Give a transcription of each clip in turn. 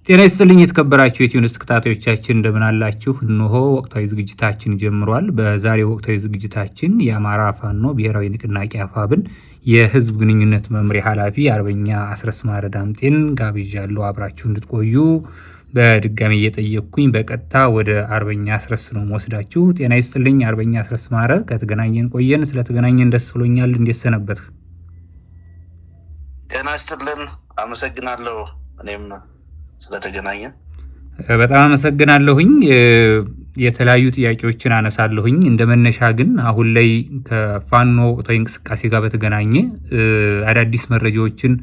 ጤና ይስጥልኝ የተከበራችሁ የኢትዮኒውስ ተከታታዮቻችን እንደምን አላችሁ? እነሆ ወቅታዊ ዝግጅታችን ጀምሯል። በዛሬው ወቅታዊ ዝግጅታችን የአማራ ፋኖ ብሔራዊ ንቅናቄ አፋብን የህዝብ ግንኙነት መምሪያ ኃላፊ አርበኛ አስረስ ማረ ዳምጤን ጋብዣለሁ። አብራችሁ እንድትቆዩ በድጋሚ እየጠየቅኩኝ በቀጥታ ወደ አርበኛ አስረስ ነው ወስዳችሁ። ጤና ይስጥልኝ አርበኛ አስረስ ማረ፣ ከተገናኘን ቆየን። ስለተገናኘን ደስ ብሎኛል። እንዴት ሰነበትህ? ጤና ይስጥልን። አመሰግናለሁ። እኔም ስለተገናኘን በጣም አመሰግናለሁኝ። የተለያዩ ጥያቄዎችን አነሳለሁኝ። እንደመነሻ ግን አሁን ላይ ከፋኖ ወቅታዊ እንቅስቃሴ ጋር በተገናኘ አዳዲስ መረጃዎችን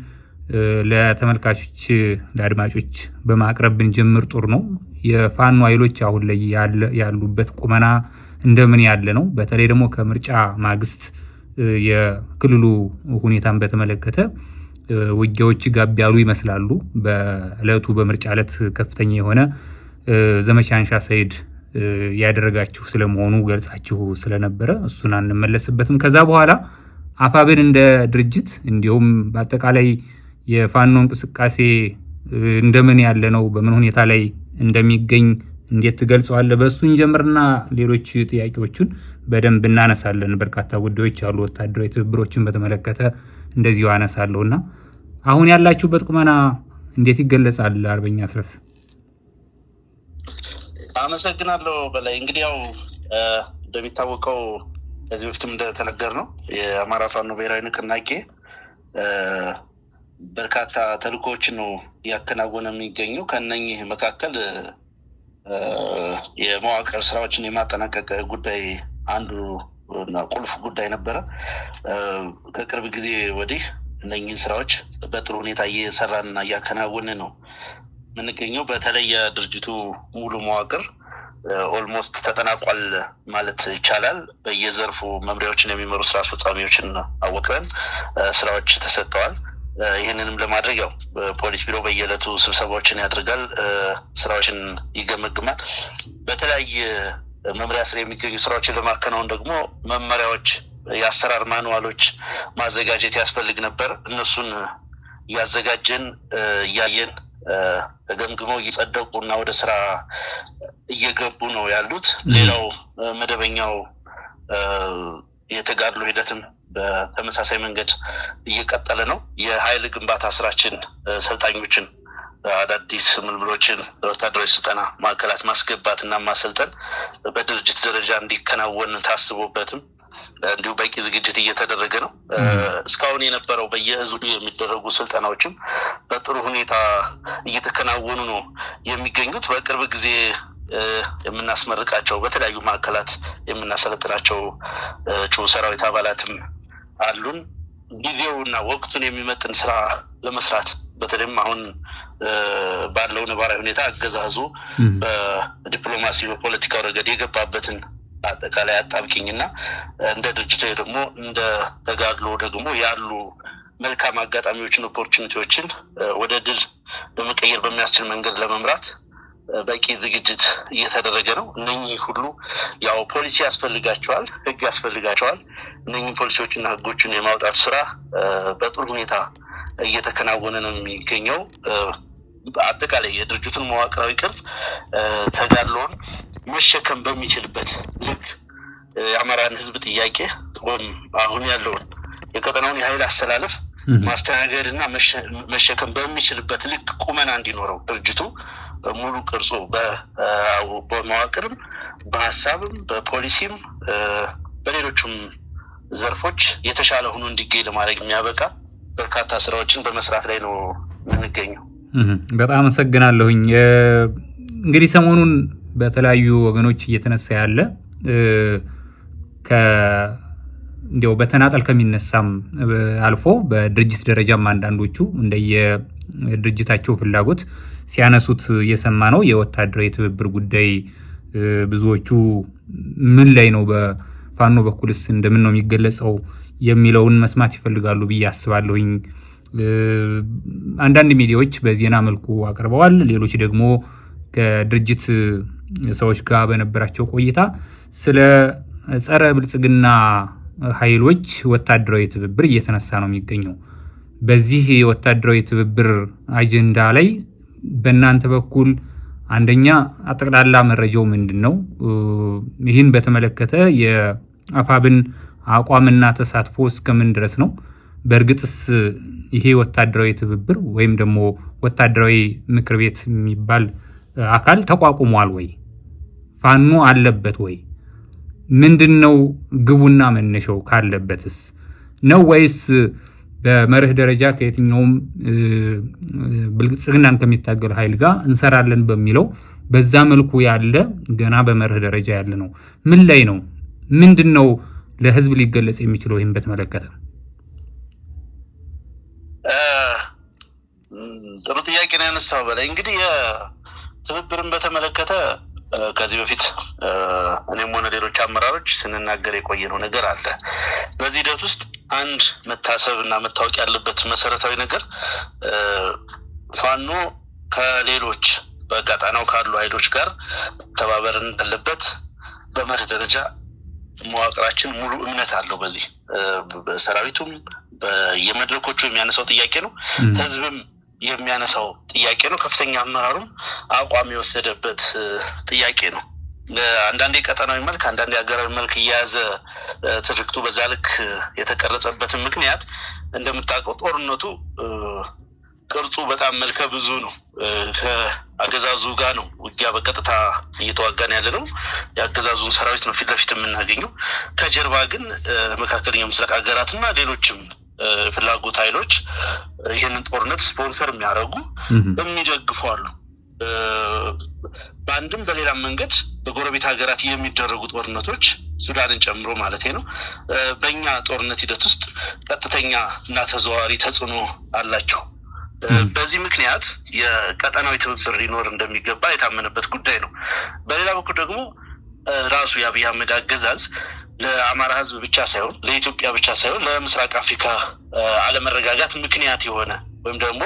ለተመልካቾች ለአድማጮች በማቅረብ ብንጀምር ጥሩ ነው። የፋኖ ኃይሎች አሁን ላይ ያሉበት ቁመና እንደምን ያለ ነው? በተለይ ደግሞ ከምርጫ ማግስት የክልሉ ሁኔታን በተመለከተ ውጊያዎች ጋብ ያሉ ይመስላሉ። በእለቱ በምርጫ ዕለት ከፍተኛ የሆነ ዘመቻ አንሻ ሰይድ ያደረጋችሁ ስለመሆኑ ገልጻችሁ ስለነበረ እሱን አንመለስበትም። ከዛ በኋላ አፋብን እንደ ድርጅት እንዲሁም በአጠቃላይ የፋኖ እንቅስቃሴ እንደምን ያለ ነው፣ በምን ሁኔታ ላይ እንደሚገኝ እንዴት ትገልጸዋለህ? በእሱን ጀምርና ሌሎች ጥያቄዎቹን በደንብ እናነሳለን። በርካታ ጉዳዮች አሉ። ወታደራዊ ትብብሮችን በተመለከተ እንደዚሁ አነሳለሁና አሁን ያላችሁበት ቁመና እንዴት ይገለጻል? አርበኛ አስረስ። አመሰግናለሁ በላይ። እንግዲህ ያው እንደሚታወቀው ከዚህ በፊትም እንደተነገር ነው የአማራ ፋኖ ብሔራዊ ንቅናቄ በርካታ ተልእኮዎችን ነው እያከናወነ የሚገኘው። ከነኚህ መካከል የመዋቅር ስራዎችን የማጠናቀቅ ጉዳይ አንዱ እና ቁልፍ ጉዳይ ነበረ። ከቅርብ ጊዜ ወዲህ እነኚህን ስራዎች በጥሩ ሁኔታ እየሰራንና እያከናወን ነው የምንገኘው። በተለይ የድርጅቱ ሙሉ መዋቅር ኦልሞስት ተጠናቋል ማለት ይቻላል። በየዘርፉ መምሪያዎችን የሚመሩ ስራ አስፈጻሚዎችን አወቅረን ስራዎች ተሰጥተዋል። ይህንንም ለማድረግ ያው ፖሊስ ቢሮ በየዕለቱ ስብሰባዎችን ያደርጋል፣ ስራዎችን ይገመግማል። በተለያየ መምሪያ ስር የሚገኙ ስራዎችን ለማከናወን ደግሞ መመሪያዎች፣ የአሰራር ማኑዋሎች ማዘጋጀት ያስፈልግ ነበር። እነሱን እያዘጋጀን እያየን ተገምግመው እየጸደቁ እና ወደ ስራ እየገቡ ነው ያሉት። ሌላው መደበኛው የተጋድሎ ሂደትም በተመሳሳይ መንገድ እየቀጠለ ነው። የኃይል ግንባታ ስራችን ሰልጣኞችን አዳዲስ ምልምሎችን ወታደራዊ ስልጠና ማዕከላት ማስገባት እና ማሰልጠን በድርጅት ደረጃ እንዲከናወን ታስቦበትም እንዲሁ በቂ ዝግጅት እየተደረገ ነው። እስካሁን የነበረው በየህዝቡ የሚደረጉ ስልጠናዎችም በጥሩ ሁኔታ እየተከናወኑ ነው የሚገኙት። በቅርብ ጊዜ የምናስመርቃቸው በተለያዩ ማዕከላት የምናሰለጥናቸው እጩ ሰራዊት አባላትም አሉን። ጊዜውና ወቅቱን የሚመጥን ስራ ለመስራት በተለይም አሁን ባለው ነባራዊ ሁኔታ አገዛዙ በዲፕሎማሲ በፖለቲካው ረገድ የገባበትን አጠቃላይ አጣብቂኝና እንደ ድርጅት ደግሞ እንደ ተጋድሎ ደግሞ ያሉ መልካም አጋጣሚዎችን ኦፖርቹኒቲዎችን ወደ ድል ለመቀየር በሚያስችል መንገድ ለመምራት በቂ ዝግጅት እየተደረገ ነው። እነኚህ ሁሉ ያው ፖሊሲ ያስፈልጋቸዋል፣ ህግ ያስፈልጋቸዋል። እነኚህ ፖሊሲዎችና ህጎችን የማውጣት ስራ በጥሩ ሁኔታ እየተከናወነ ነው የሚገኘው። አጠቃላይ የድርጅቱን መዋቅራዊ ቅርጽ ተጋድሎውን መሸከም በሚችልበት ልክ የአማራን ህዝብ ጥያቄ አሁን ያለውን የቀጠናውን የኃይል አስተላለፍ ማስተናገድና መሸከም በሚችልበት ልክ ቁመና እንዲኖረው ድርጅቱ ሙሉ ቅርጹ በመዋቅርም በሀሳብም በፖሊሲም በሌሎችም ዘርፎች የተሻለ ሆኖ እንዲገኝ ለማድረግ የሚያበቃ በርካታ ስራዎችን በመስራት ላይ ነው የምንገኘው። በጣም አመሰግናለሁኝ። እንግዲህ ሰሞኑን በተለያዩ ወገኖች እየተነሳ ያለ እንዲያው በተናጠል ከሚነሳም አልፎ በድርጅት ደረጃም አንዳንዶቹ እንደየድርጅታቸው ፍላጎት ሲያነሱት እየሰማ ነው የወታደራዊ ትብብር ጉዳይ። ብዙዎቹ ምን ላይ ነው በፋኖ በኩልስ እንደምን ነው የሚገለጸው የሚለውን መስማት ይፈልጋሉ ብዬ አስባለሁኝ። አንዳንድ ሚዲያዎች በዜና መልኩ አቅርበዋል። ሌሎች ደግሞ ከድርጅት ሰዎች ጋር በነበራቸው ቆይታ ስለ ጸረ ብልጽግና ኃይሎች ወታደራዊ ትብብር እየተነሳ ነው የሚገኘው። በዚህ የወታደራዊ ትብብር አጀንዳ ላይ በእናንተ በኩል አንደኛ አጠቅላላ መረጃው ምንድነው? ይህን በተመለከተ የአፋብን አቋምና ተሳትፎ እስከምን ድረስ ነው? በእርግጥስ ይሄ ወታደራዊ ትብብር ወይም ደግሞ ወታደራዊ ምክር ቤት የሚባል አካል ተቋቁሟል ወይ? ፋኖ አለበት ወይ? ምንድነው ግቡና መነሻው? ካለበትስ ነው ወይስ በመርህ ደረጃ ከየትኛውም ብልጽግናን ከሚታገል ኃይል ጋር እንሰራለን በሚለው በዛ መልኩ ያለ ገና በመርህ ደረጃ ያለ ነው? ምን ላይ ነው? ምንድነው ለህዝብ ሊገለጽ የሚችለው ይህን በተመለከተ? ጥሩ ጥያቄ ነው ያነሳው። በላይ እንግዲህ ትብብርን በተመለከተ ከዚህ በፊት እኔም ሆነ ሌሎች አመራሮች ስንናገር የቆየነው ነገር አለ። በዚህ ሂደት ውስጥ አንድ መታሰብና መታወቅ ያለበት መሰረታዊ ነገር ፋኖ ከሌሎች በቀጣናው ካሉ ኃይሎች ጋር ተባበር እንዳለበት በመርህ ደረጃ መዋቅራችን ሙሉ እምነት አለው። በዚህ በሰራዊቱም በየመድረኮቹ የሚያነሳው ጥያቄ ነው። ህዝብም የሚያነሳው ጥያቄ ነው። ከፍተኛ አመራሩም አቋም የወሰደበት ጥያቄ ነው። አንዳንዴ ቀጠናዊ መልክ አንዳንዴ ሀገራዊ መልክ እየያዘ ትርክቱ በዛ ልክ የተቀረጸበትን ምክንያት እንደምታውቀው ጦርነቱ ቅርጹ በጣም መልከ ብዙ ነው። ከአገዛዙ ጋር ነው ውጊያ በቀጥታ እየተዋጋን ያለ ነው። የአገዛዙን ሰራዊት ነው ፊት ለፊት የምናገኘው። ከጀርባ ግን መካከለኛው ምስራቅ ሀገራትና ሌሎችም ፍላጎት ኃይሎች ይህንን ጦርነት ስፖንሰር የሚያደርጉ የሚደግፉ አሉ። በአንድም በሌላም መንገድ በጎረቤት ሀገራት የሚደረጉ ጦርነቶች ሱዳንን ጨምሮ ማለት ነው በእኛ ጦርነት ሂደት ውስጥ ቀጥተኛ እና ተዘዋዋሪ ተጽዕኖ አላቸው። በዚህ ምክንያት የቀጠናዊ ትብብር ሊኖር እንደሚገባ የታመነበት ጉዳይ ነው። በሌላ በኩል ደግሞ ራሱ የአብይ አህመድ አገዛዝ ለአማራ ህዝብ ብቻ ሳይሆን ለኢትዮጵያ ብቻ ሳይሆን ለምስራቅ አፍሪካ አለመረጋጋት ምክንያት የሆነ ወይም ደግሞ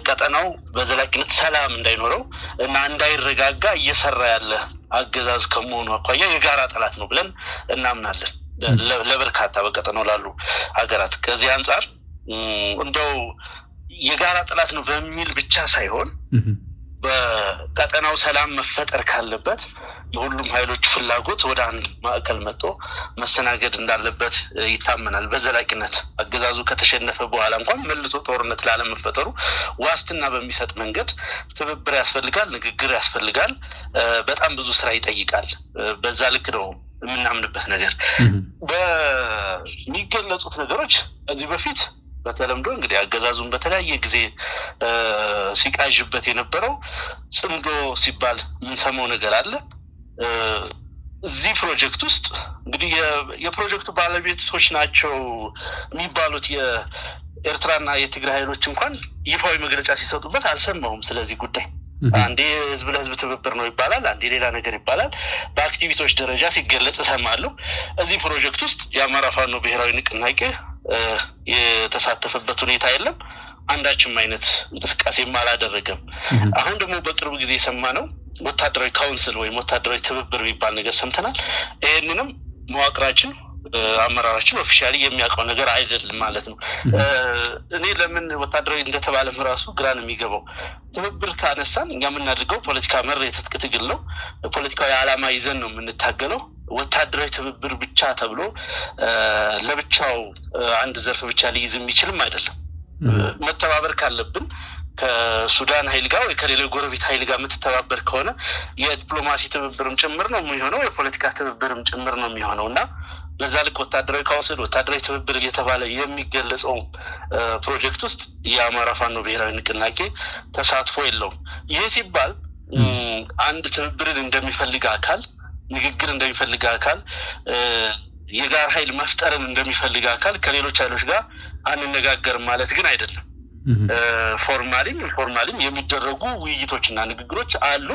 ቀጠናው በዘላቂነት ሰላም እንዳይኖረው እና እንዳይረጋጋ እየሰራ ያለ አገዛዝ ከመሆኑ አኳያ የጋራ ጠላት ነው ብለን እናምናለን ለበርካታ በቀጠናው ላሉ ሀገራት። ከዚህ አንጻር እንደው የጋራ ጠላት ነው በሚል ብቻ ሳይሆን በቀጠናው ሰላም መፈጠር ካለበት የሁሉም ኃይሎች ፍላጎት ወደ አንድ ማዕከል መጥቶ መስተናገድ እንዳለበት ይታመናል። በዘላቂነት አገዛዙ ከተሸነፈ በኋላ እንኳን መልሶ ጦርነት ላለመፈጠሩ ዋስትና በሚሰጥ መንገድ ትብብር ያስፈልጋል፣ ንግግር ያስፈልጋል። በጣም ብዙ ስራ ይጠይቃል። በዛ ልክ ነው የምናምንበት ነገር። በሚገለጹት ነገሮች ከዚህ በፊት በተለምዶ እንግዲህ አገዛዙን በተለያየ ጊዜ ሲቃዥበት የነበረው ጽምዶ ሲባል የምንሰማው ነገር አለ። እዚህ ፕሮጀክት ውስጥ እንግዲህ የፕሮጀክቱ ባለቤቶች ናቸው የሚባሉት የኤርትራና የትግራይ ኃይሎች እንኳን ይፋዊ መግለጫ ሲሰጡበት አልሰማሁም። ስለዚህ ጉዳይ አንዴ ህዝብ ለህዝብ ትብብር ነው ይባላል፣ አንዴ ሌላ ነገር ይባላል። በአክቲቪስቶች ደረጃ ሲገለጽ እሰማለሁ። እዚህ ፕሮጀክት ውስጥ የአማራ ፋኖ ብሔራዊ ንቅናቄ የተሳተፈበት ሁኔታ የለም። አንዳችም አይነት እንቅስቃሴም አላደረገም። አሁን ደግሞ በቅርብ ጊዜ የሰማነው ወታደራዊ ካውንስል ወይም ወታደራዊ ትብብር የሚባል ነገር ሰምተናል። ይህንንም መዋቅራችን አመራራችን ኦፊሻሊ የሚያውቀው ነገር አይደለም ማለት ነው። እኔ ለምን ወታደራዊ እንደተባለም ራሱ ግራ ነው የሚገባው። ትብብር ካነሳን እኛ የምናደርገው ፖለቲካ መር የትጥቅ ትግል ነው። ፖለቲካዊ ዓላማ ይዘን ነው የምንታገለው። ወታደራዊ ትብብር ብቻ ተብሎ ለብቻው አንድ ዘርፍ ብቻ ሊይዝ የሚችልም አይደለም። መተባበር ካለብን ከሱዳን ኃይል ጋር ወይ ከሌላ ጎረቤት ኃይል ጋር የምትተባበር ከሆነ የዲፕሎማሲ ትብብርም ጭምር ነው የሚሆነው፣ የፖለቲካ ትብብርም ጭምር ነው የሚሆነው እና በዛ ልክ ወታደራዊ ካውንስል ወታደራዊ ትብብር እየተባለ የሚገለጸው ፕሮጀክት ውስጥ የአማራ ፋኖ ብሔራዊ ንቅናቄ ተሳትፎ የለውም። ይሄ ሲባል አንድ ትብብርን እንደሚፈልግ አካል፣ ንግግር እንደሚፈልግ አካል፣ የጋራ ኃይል መፍጠርን እንደሚፈልግ አካል ከሌሎች ኃይሎች ጋር አንነጋገርም ማለት ግን አይደለም። ፎርማሊም ኢንፎርማሊም የሚደረጉ ውይይቶችና ንግግሮች አሉ።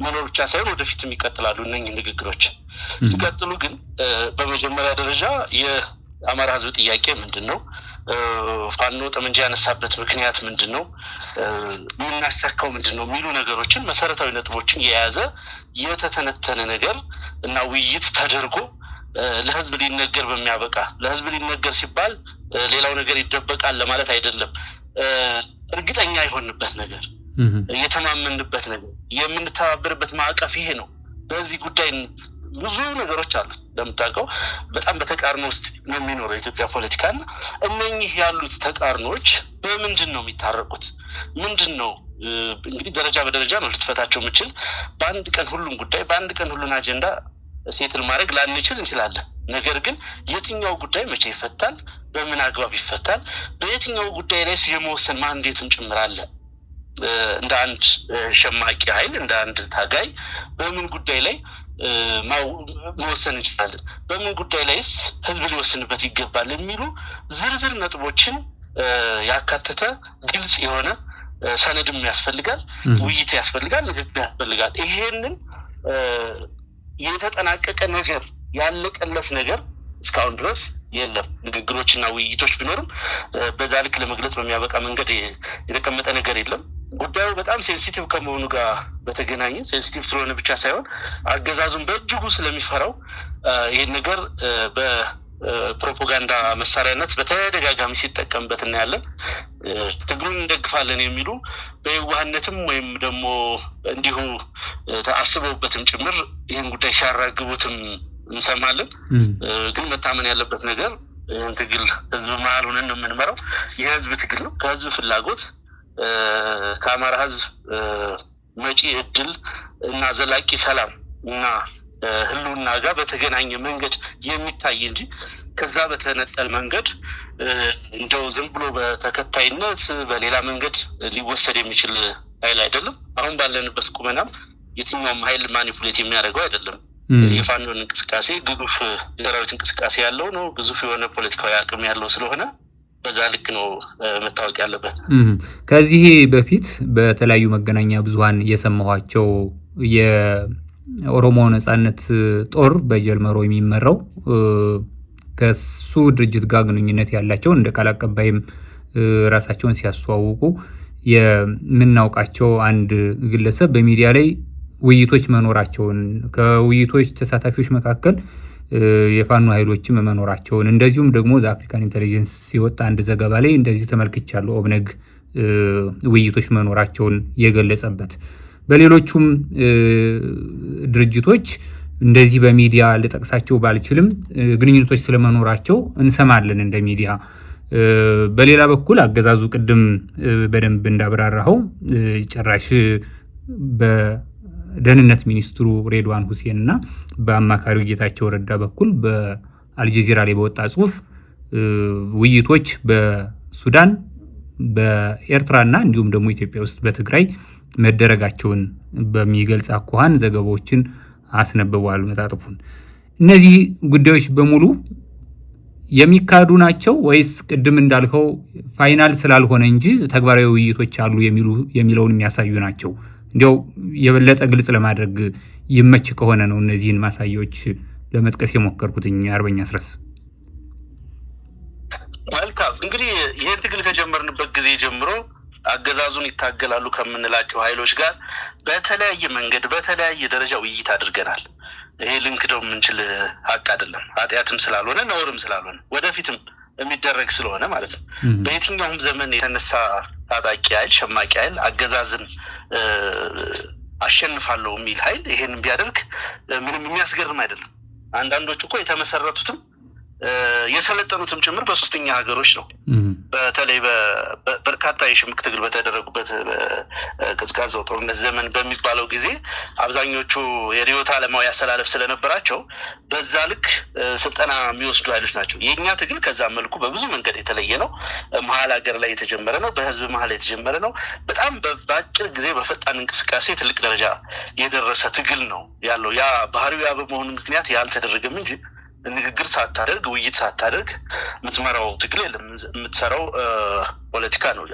መኖር ብቻ ሳይሆን ወደፊትም ይቀጥላሉ። እነኝህ ንግግሮች ሲቀጥሉ ግን በመጀመሪያ ደረጃ የአማራ ህዝብ ጥያቄ ምንድን ነው? ፋኖ ጠመንጃ ያነሳበት ምክንያት ምንድን ነው? የምናሳካው ምንድን ነው? የሚሉ ነገሮችን መሰረታዊ ነጥቦችን የያዘ የተተነተነ ነገር እና ውይይት ተደርጎ ለህዝብ ሊነገር በሚያበቃ ለህዝብ ሊነገር ሲባል ሌላው ነገር ይደበቃል ለማለት አይደለም። እርግጠኛ የሆንበት ነገር የተማመንበት ነገር የምንተባበርበት ማዕቀፍ ይሄ ነው። በዚህ ጉዳይ ብዙ ነገሮች አሉ። እንደምታውቀው በጣም በተቃርኖ ውስጥ ነው የሚኖረው የኢትዮጵያ ፖለቲካና እነኚህ ያሉት ተቃርኖች በምንድን ነው የሚታረቁት? ምንድን ነው እንግዲህ ደረጃ በደረጃ ነው ልትፈታቸው የምችል። በአንድ ቀን ሁሉም ጉዳይ በአንድ ቀን ሁሉን አጀንዳ ሴትል ማድረግ ላንችል እንችላለን። ነገር ግን የትኛው ጉዳይ መቼ ይፈታል? በምን አግባብ ይፈታል? በየትኛው ጉዳይ ላይ የመወሰን ማንዴትም ጭምር አለ። እንደ አንድ ሸማቂ ኃይል እንደ አንድ ታጋይ በምን ጉዳይ ላይ መወሰን እንችላለን? በምን ጉዳይ ላይስ ህዝብ ሊወስንበት ይገባል? የሚሉ ዝርዝር ነጥቦችን ያካተተ ግልጽ የሆነ ሰነድም ያስፈልጋል፣ ውይይት ያስፈልጋል፣ ንግግር ያስፈልጋል። ይሄንን የተጠናቀቀ ነገር ያለቀለት ነገር እስካሁን ድረስ የለም። ንግግሮችና ውይይቶች ቢኖርም በዛ ልክ ለመግለጽ በሚያበቃ መንገድ የተቀመጠ ነገር የለም። ጉዳዩ በጣም ሴንሲቲቭ ከመሆኑ ጋር በተገናኘ ሴንሲቲቭ ስለሆነ ብቻ ሳይሆን አገዛዙን በእጅጉ ስለሚፈራው ይህን ነገር በፕሮፓጋንዳ መሳሪያነት በተደጋጋሚ ሲጠቀምበት እናያለን። ትግሉን እንደግፋለን የሚሉ በየዋህነትም ወይም ደግሞ እንዲሁ አስበውበትም ጭምር ይህን ጉዳይ ሲያራግቡትም እንሰማለን። ግን መታመን ያለበት ነገር ይህን ትግል ህዝብ መሀል ሆነን ነው የምንመራው። የህዝብ ትግል ነው። ከህዝብ ፍላጎት ከአማራ ህዝብ መጪ እድል እና ዘላቂ ሰላም እና ህልውና ጋር በተገናኘ መንገድ የሚታይ እንጂ ከዛ በተነጠል መንገድ እንደው ዝም ብሎ በተከታይነት በሌላ መንገድ ሊወሰድ የሚችል ኃይል አይደለም። አሁን ባለንበት ቁመናም የትኛውም ኃይል ማኒፑሌት የሚያደርገው አይደለም። የፋኖን እንቅስቃሴ ግዙፍ የሰራዊት እንቅስቃሴ ያለው ነው። ግዙፍ የሆነ ፖለቲካዊ አቅም ያለው ስለሆነ በዛ ልክ ነው መታወቅ ያለበት። ከዚህ በፊት በተለያዩ መገናኛ ብዙሃን የሰማኋቸው የኦሮሞ ነጻነት ጦር በጀልመሮ የሚመራው ከሱ ድርጅት ጋር ግንኙነት ያላቸው እንደ ቃል አቀባይም ራሳቸውን ሲያስተዋውቁ የምናውቃቸው አንድ ግለሰብ በሚዲያ ላይ ውይይቶች መኖራቸውን ከውይይቶች ተሳታፊዎች መካከል የፋኖ ኃይሎችም መኖራቸውን እንደዚሁም ደግሞ ዘአፍሪካን ኢንተለጀንስ ሲወጣ አንድ ዘገባ ላይ እንደዚህ ተመልክቻለሁ። ኦብነግ ውይይቶች መኖራቸውን የገለጸበት በሌሎቹም ድርጅቶች እንደዚህ በሚዲያ ልጠቅሳቸው ባልችልም ግንኙነቶች ስለመኖራቸው እንሰማለን እንደ ሚዲያ። በሌላ በኩል አገዛዙ ቅድም በደንብ እንዳብራራኸው ጭራሽ በደህንነት ሚኒስትሩ ሬድዋን ሁሴን እና በአማካሪው ጌታቸው ረዳ በኩል በአልጀዚራ ላይ በወጣ ጽሁፍ ውይይቶች በሱዳን በኤርትራና እንዲሁም ደግሞ ኢትዮጵያ ውስጥ በትግራይ መደረጋቸውን በሚገልጽ አኳኋን ዘገባዎችን አስነብበዋል መጣጥፉን። እነዚህ ጉዳዮች በሙሉ የሚካዱ ናቸው ወይስ ቅድም እንዳልከው ፋይናል ስላልሆነ እንጂ ተግባራዊ ውይይቶች አሉ የሚለውን የሚያሳዩ ናቸው? እንዲያው የበለጠ ግልጽ ለማድረግ ይመች ከሆነ ነው እነዚህን ማሳያዎች ለመጥቀስ የሞከርኩትኝ። አርበኛ አስረስ መልካም። እንግዲህ ይህን ትግል ከጀመርንበት ጊዜ ጀምሮ አገዛዙን ይታገላሉ ከምንላቸው ኃይሎች ጋር በተለያየ መንገድ በተለያየ ደረጃ ውይይት አድርገናል። ይሄ ልንክደው የምንችል ሀቅ አይደለም። ኃጢአትም ስላልሆነ ነውርም ስላልሆነ ወደፊትም የሚደረግ ስለሆነ ማለት ነው። በየትኛውም ዘመን የተነሳ ታጣቂ ኃይል ሸማቂ ኃይል አገዛዝን አሸንፋለሁ የሚል ኃይል ይሄንን ቢያደርግ ምንም የሚያስገርም አይደለም። አንዳንዶቹ እኮ የተመሰረቱትም የሰለጠኑትም ጭምር በሶስተኛ ሀገሮች ነው። በተለይ በርካታ የሽምቅ ትግል በተደረጉበት ቀዝቃዛው ጦርነት ዘመን በሚባለው ጊዜ አብዛኞቹ የርዕዮተ ዓለማዊ አስተላለፍ ስለነበራቸው በዛ ልክ ስልጠና የሚወስዱ ኃይሎች ናቸው። የኛ ትግል ከዛ መልኩ በብዙ መንገድ የተለየ ነው። መሀል ሀገር ላይ የተጀመረ ነው። በህዝብ መሀል የተጀመረ ነው። በጣም በአጭር ጊዜ በፈጣን እንቅስቃሴ ትልቅ ደረጃ የደረሰ ትግል ነው ያለው። ያ ባህሪው ያ በመሆኑ ምክንያት ያልተደረገም እንጂ ንግግር ሳታደርግ ውይይት ሳታደርግ የምትመራው ትግል የለም። የምትሰራው ፖለቲካ ነው።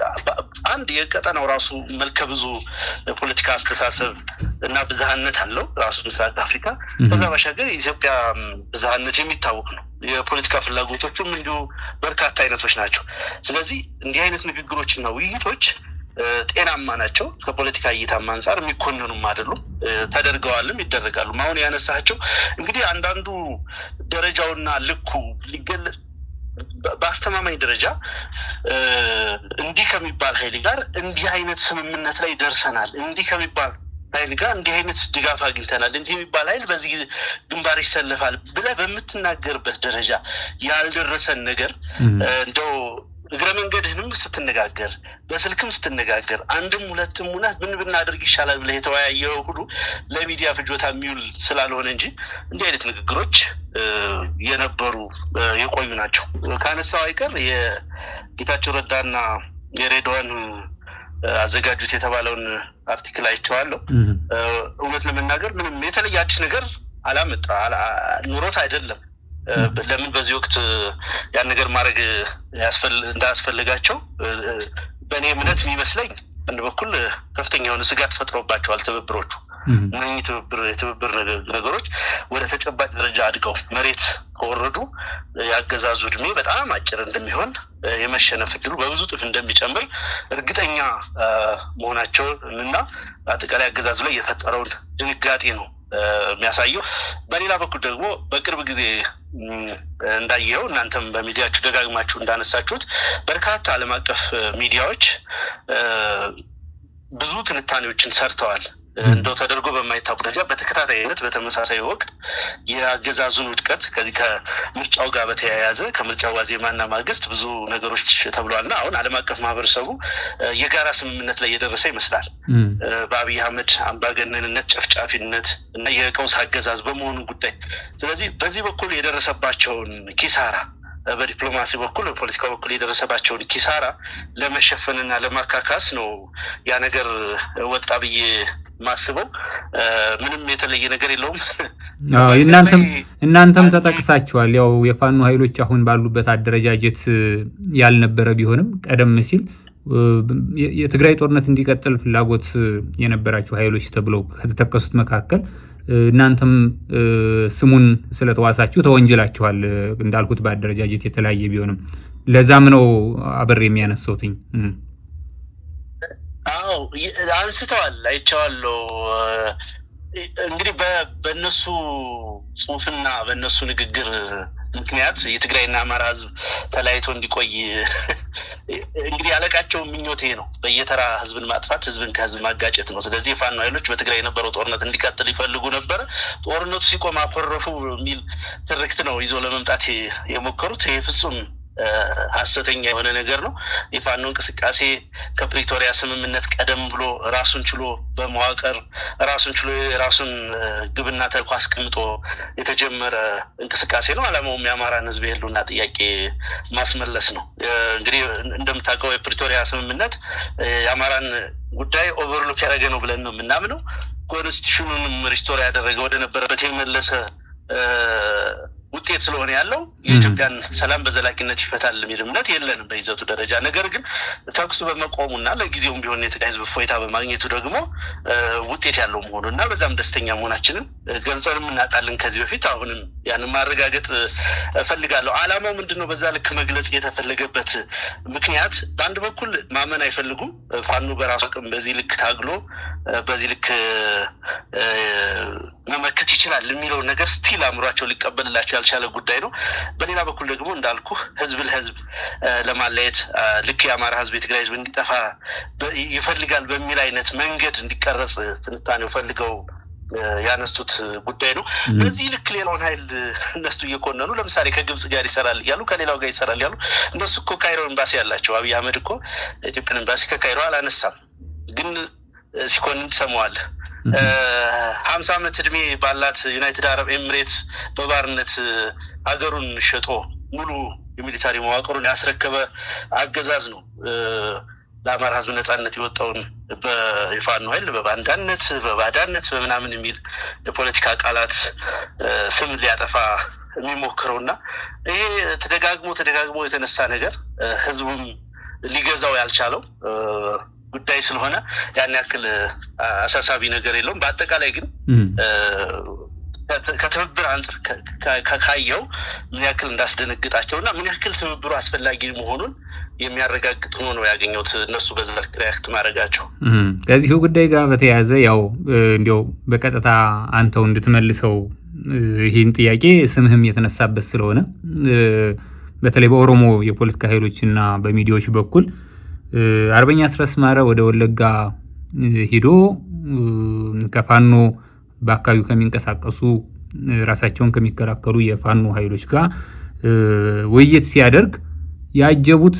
አንድ የቀጠናው ራሱ መልከ ብዙ ፖለቲካ አስተሳሰብ እና ብዝሃነት አለው ራሱ ምስራቅ አፍሪካ። ከዛ ባሻገር የኢትዮጵያ ብዝሃነት የሚታወቅ ነው። የፖለቲካ ፍላጎቶቹም እንዲሁ በርካታ አይነቶች ናቸው። ስለዚህ እንዲህ አይነት ንግግሮችና ውይይቶች ጤናማ ናቸው። ከፖለቲካ እይታም አንጻር የሚኮንኑም አይደሉም። ተደርገዋልም ይደረጋሉ። አሁን ያነሳቸው እንግዲህ አንዳንዱ ደረጃውና ልኩ ሊገለጽ በአስተማማኝ ደረጃ እንዲህ ከሚባል ኃይል ጋር እንዲህ አይነት ስምምነት ላይ ደርሰናል፣ እንዲህ ከሚባል ኃይል ጋር እንዲህ አይነት ድጋፍ አግኝተናል፣ እንዲህ የሚባል ኃይል በዚህ ግንባር ይሰለፋል ብለህ በምትናገርበት ደረጃ ያልደረሰን ነገር እንደው እግረ መንገድህንም ስትነጋገር በስልክም ስትነጋገር አንድም ሁለትም ሆነ ምን ብናደርግ ይሻላል ብለህ የተወያየው ሁሉ ለሚዲያ ፍጆታ የሚውል ስላልሆነ እንጂ እንዲህ አይነት ንግግሮች የነበሩ የቆዩ ናቸው። ካነሳው አይቀር የጌታቸው ረዳና የሬድዋን አዘጋጁት የተባለውን አርቲክል አይቼዋለሁ። እውነት ለመናገር ምንም የተለየ አዲስ ነገር አላመጣ ኑሮት አይደለም። ለምን በዚህ ወቅት ያን ነገር ማድረግ እንዳያስፈልጋቸው በእኔ እምነት የሚመስለኝ አንድ በኩል ከፍተኛ የሆነ ስጋት ፈጥሮባቸዋል ትብብሮቹ። እነኚህ የትብብር ነገሮች ወደ ተጨባጭ ደረጃ አድገው መሬት ከወረዱ ያገዛዙ እድሜ በጣም አጭር እንደሚሆን፣ የመሸነፍ እድሉ በብዙ ጥፍ እንደሚጨምር እርግጠኛ መሆናቸውን እና አጠቃላይ አገዛዙ ላይ የፈጠረውን ድንጋጤ ነው የሚያሳየው። በሌላ በኩል ደግሞ በቅርብ ጊዜ እንዳየው እናንተም በሚዲያችሁ ደጋግማችሁ እንዳነሳችሁት በርካታ ዓለም አቀፍ ሚዲያዎች ብዙ ትንታኔዎችን ሰርተዋል። እንደው ተደርጎ በማይታወቅ ደረጃ በተከታታይነት በተመሳሳይ ወቅት የአገዛዙን ውድቀት ከዚህ ከምርጫው ጋር በተያያዘ ከምርጫው ዋዜማና ማግስት ብዙ ነገሮች ተብሏልና አሁን ዓለም አቀፍ ማህበረሰቡ የጋራ ስምምነት ላይ የደረሰ ይመስላል በአብይ አህመድ አምባገነንነት፣ ጨፍጫፊነት እና የቀውስ አገዛዝ በመሆኑ ጉዳይ። ስለዚህ በዚህ በኩል የደረሰባቸውን ኪሳራ በዲፕሎማሲ በኩል በፖለቲካ በኩል የደረሰባቸውን ኪሳራ ለመሸፈንና ለማካካስ ነው ያ ነገር ወጣ ብዬ ማስበው። ምንም የተለየ ነገር የለውም። እናንተም ተጠቅሳችኋል። ያው የፋኖ ኃይሎች አሁን ባሉበት አደረጃጀት ያልነበረ ቢሆንም ቀደም ሲል የትግራይ ጦርነት እንዲቀጥል ፍላጎት የነበራቸው ኃይሎች ተብለው ከተጠቀሱት መካከል እናንተም ስሙን ስለተዋሳችሁ ተወንጀላችኋል። እንዳልኩት በአደረጃጀት የተለያየ ቢሆንም ለዛም ነው አብሬ የሚያነሳውትኝ። አዎ አንስተዋል፣ አይቼዋለሁ። እንግዲህ በእነሱ ጽሁፍና በእነሱ ንግግር ምክንያት የትግራይና አማራ ህዝብ ተለያይቶ እንዲቆይ እንግዲህ ያለቃቸው ምኞቴ ነው። በየተራ ህዝብን ማጥፋት፣ ህዝብን ከህዝብ ማጋጨት ነው። ስለዚህ የፋኖ ኃይሎች በትግራይ የነበረው ጦርነት እንዲቀጥል ይፈልጉ ነበረ። ጦርነቱ ሲቆም አኮረፉ የሚል ትርክት ነው ይዞ ለመምጣት የሞከሩት። ይሄ ፍጹም ሀሰተኛ የሆነ ነገር ነው። የፋኖ እንቅስቃሴ ከፕሪቶሪያ ስምምነት ቀደም ብሎ ራሱን ችሎ በመዋቀር ራሱን ችሎ የራሱን ግብና ተልዕኮ አስቀምጦ የተጀመረ እንቅስቃሴ ነው። ዓላማውም የአማራን ህዝብ የህልውና ጥያቄ ማስመለስ ነው። እንግዲህ እንደምታውቀው የፕሪቶሪያ ስምምነት የአማራን ጉዳይ ኦቨርሎክ ያደረገ ነው ብለን ነው የምናምነው። ኮንስቲቱሽኑንም ሪስቶር ያደረገ ወደ ነበረበት የመለሰ ውጤት ስለሆነ ያለው የኢትዮጵያን ሰላም በዘላቂነት ይፈታል የሚል እምነት የለንም በይዘቱ ደረጃ። ነገር ግን ተኩሱ በመቆሙና ለጊዜውም ቢሆን የትግራይ ህዝብ እፎይታ በማግኘቱ ደግሞ ውጤት ያለው መሆኑና በዛም ደስተኛ መሆናችንን ገልጸንም እናውቃለን ከዚህ በፊት። አሁንም ያንን ማረጋገጥ እፈልጋለሁ። ዓላማው ምንድነው? በዛ ልክ መግለጽ የተፈለገበት ምክንያት በአንድ በኩል ማመን አይፈልጉም። ፋኖ በራሱ አቅም በዚህ ልክ ታግሎ በዚህ ልክ መመከት ይችላል የሚለውን ነገር ስቲል አእምሯቸው ሊቀበልላቸው ያልቻለ ጉዳይ ነው። በሌላ በኩል ደግሞ እንዳልኩ ህዝብ ለህዝብ ለማለየት ልክ የአማራ ህዝብ የትግራይ ህዝብ እንዲጠፋ ይፈልጋል በሚል አይነት መንገድ እንዲቀረጽ ትንታኔው ፈልገው ያነሱት ጉዳይ ነው። በዚህ ልክ ሌላውን ኃይል እነሱ እየኮነኑ ለምሳሌ ከግብጽ ጋር ይሰራል እያሉ ከሌላው ጋር ይሰራል ያሉ እነሱ እኮ ካይሮ ኤምባሲ ያላቸው። አብይ አህመድ እኮ ኢትዮጵያን ኤምባሲ ከካይሮ አላነሳም፣ ግን ሲኮንን ትሰማዋለህ። 50 ዓመት እድሜ ባላት ዩናይትድ አረብ ኤምሬትስ በባርነት ሀገሩን ሸጦ ሙሉ የሚሊታሪ መዋቅሩን ያስረከበ አገዛዝ ነው ለአማራ ህዝብ ነጻነት የወጣውን በይፋኖ ኃይል በባንዳነት በባዳነት በምናምን የሚል የፖለቲካ ቃላት ስም ሊያጠፋ የሚሞክረውና ይሄ ተደጋግሞ የተነሳ ነገር ህዝቡም ሊገዛው ያልቻለው ጉዳይ ስለሆነ ያን ያክል አሳሳቢ ነገር የለውም። በአጠቃላይ ግን ከትብብር አንጻር ካየው ምን ያክል እንዳስደነግጣቸውና ምን ያክል ትብብሩ አስፈላጊ መሆኑን የሚያረጋግጥ ሆኖ ነው ያገኘሁት እነሱ በዛ ልክ ሪያክት ማድረጋቸው። ከዚሁ ጉዳይ ጋር በተያያዘ ያው እንዲያው በቀጥታ አንተው እንድትመልሰው ይህን ጥያቄ ስምህም የተነሳበት ስለሆነ በተለይ በኦሮሞ የፖለቲካ ኃይሎችና በሚዲያዎች በኩል አርበኛ አስረስ ማረ ወደ ወለጋ ሄዶ ከፋኖ በአካባቢው ከሚንቀሳቀሱ ራሳቸውን ከሚከላከሉ የፋኖ ኃይሎች ጋር ውይይት ሲያደርግ ያጀቡት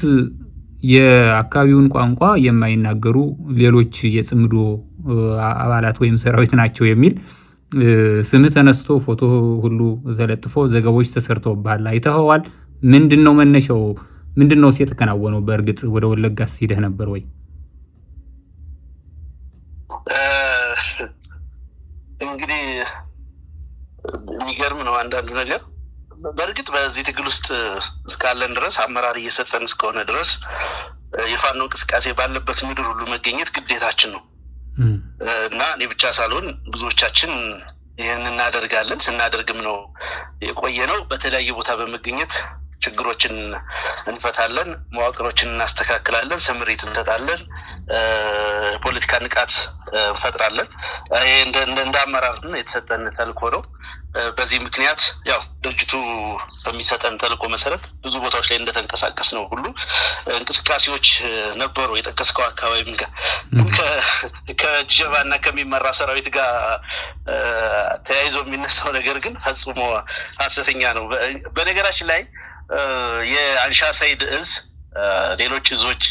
የአካባቢውን ቋንቋ የማይናገሩ ሌሎች የጽምዶ አባላት ወይም ሰራዊት ናቸው የሚል ስም ተነስቶ ፎቶ ሁሉ ተለጥፎ ዘገቦች ተሰርተውባል። አይተኸዋል? ምንድነው መነሻው? ምንድነው የተከናወነው? በእርግጥ ወደ ወለጋስ ሄደህ ነበር ወይ? እንግዲህ የሚገርም ነው አንዳንዱ ነገር። በእርግጥ በዚህ ትግል ውስጥ እስካለን ድረስ አመራር እየሰጠን እስከሆነ ድረስ የፋኖ እንቅስቃሴ ባለበት ምድር ሁሉ መገኘት ግዴታችን ነው እና እኔ ብቻ ሳልሆን ብዙዎቻችን ይህን እናደርጋለን። ስናደርግም ነው የቆየ ነው። በተለያየ ቦታ በመገኘት ችግሮችን እንፈታለን፣ መዋቅሮችን እናስተካክላለን፣ ስምሪት እንሰጣለን፣ ፖለቲካ ንቃት እንፈጥራለን። ይሄ እንደ አመራር የተሰጠን ተልእኮ ነው። በዚህ ምክንያት ያው ድርጅቱ በሚሰጠን ተልእኮ መሰረት ብዙ ቦታዎች ላይ እንደተንቀሳቀስ ነው ሁሉ እንቅስቃሴዎች ነበሩ። የጠቀስከው አካባቢ ከጀባና ከሚመራ ሰራዊት ጋር ተያይዞ የሚነሳው ነገር ግን ፈጽሞ ሐሰተኛ ነው። በነገራችን ላይ የአንሻ ሰይድ እዝ ሌሎች እዞች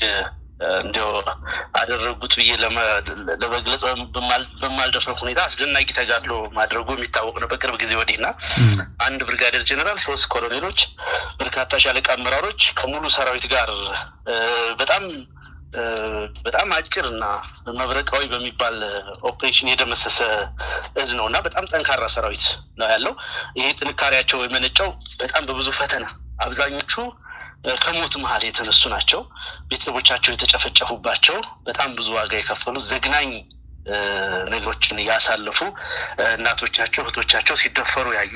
እንዲያው አደረጉት ብዬ ለመግለጽ በማልደፍረው ሁኔታ አስደናቂ ተጋድሎ ማድረጉ የሚታወቅ ነው። በቅርብ ጊዜ ወዲህና አንድ ብርጋዴር ጀነራል፣ 3 ኮሎኔሎች፣ በርካታ ሻለቃ አመራሮች ከሙሉ ሰራዊት ጋር በጣም አጭርና መብረቃዊ በሚባል ኦፕሬሽን የደመሰሰ እዝ ነው እና በጣም ጠንካራ ሰራዊት ነው ያለው። ይሄ ጥንካሬያቸው የመነጨው በጣም በብዙ ፈተና፣ አብዛኞቹ ከሞት መሀል የተነሱ ናቸው። ቤተሰቦቻቸው የተጨፈጨፉባቸው፣ በጣም ብዙ ዋጋ የከፈሉ ዘግናኝ ነገሮችን ያሳለፉ፣ እናቶቻቸው እህቶቻቸው ሲደፈሩ ያዩ፣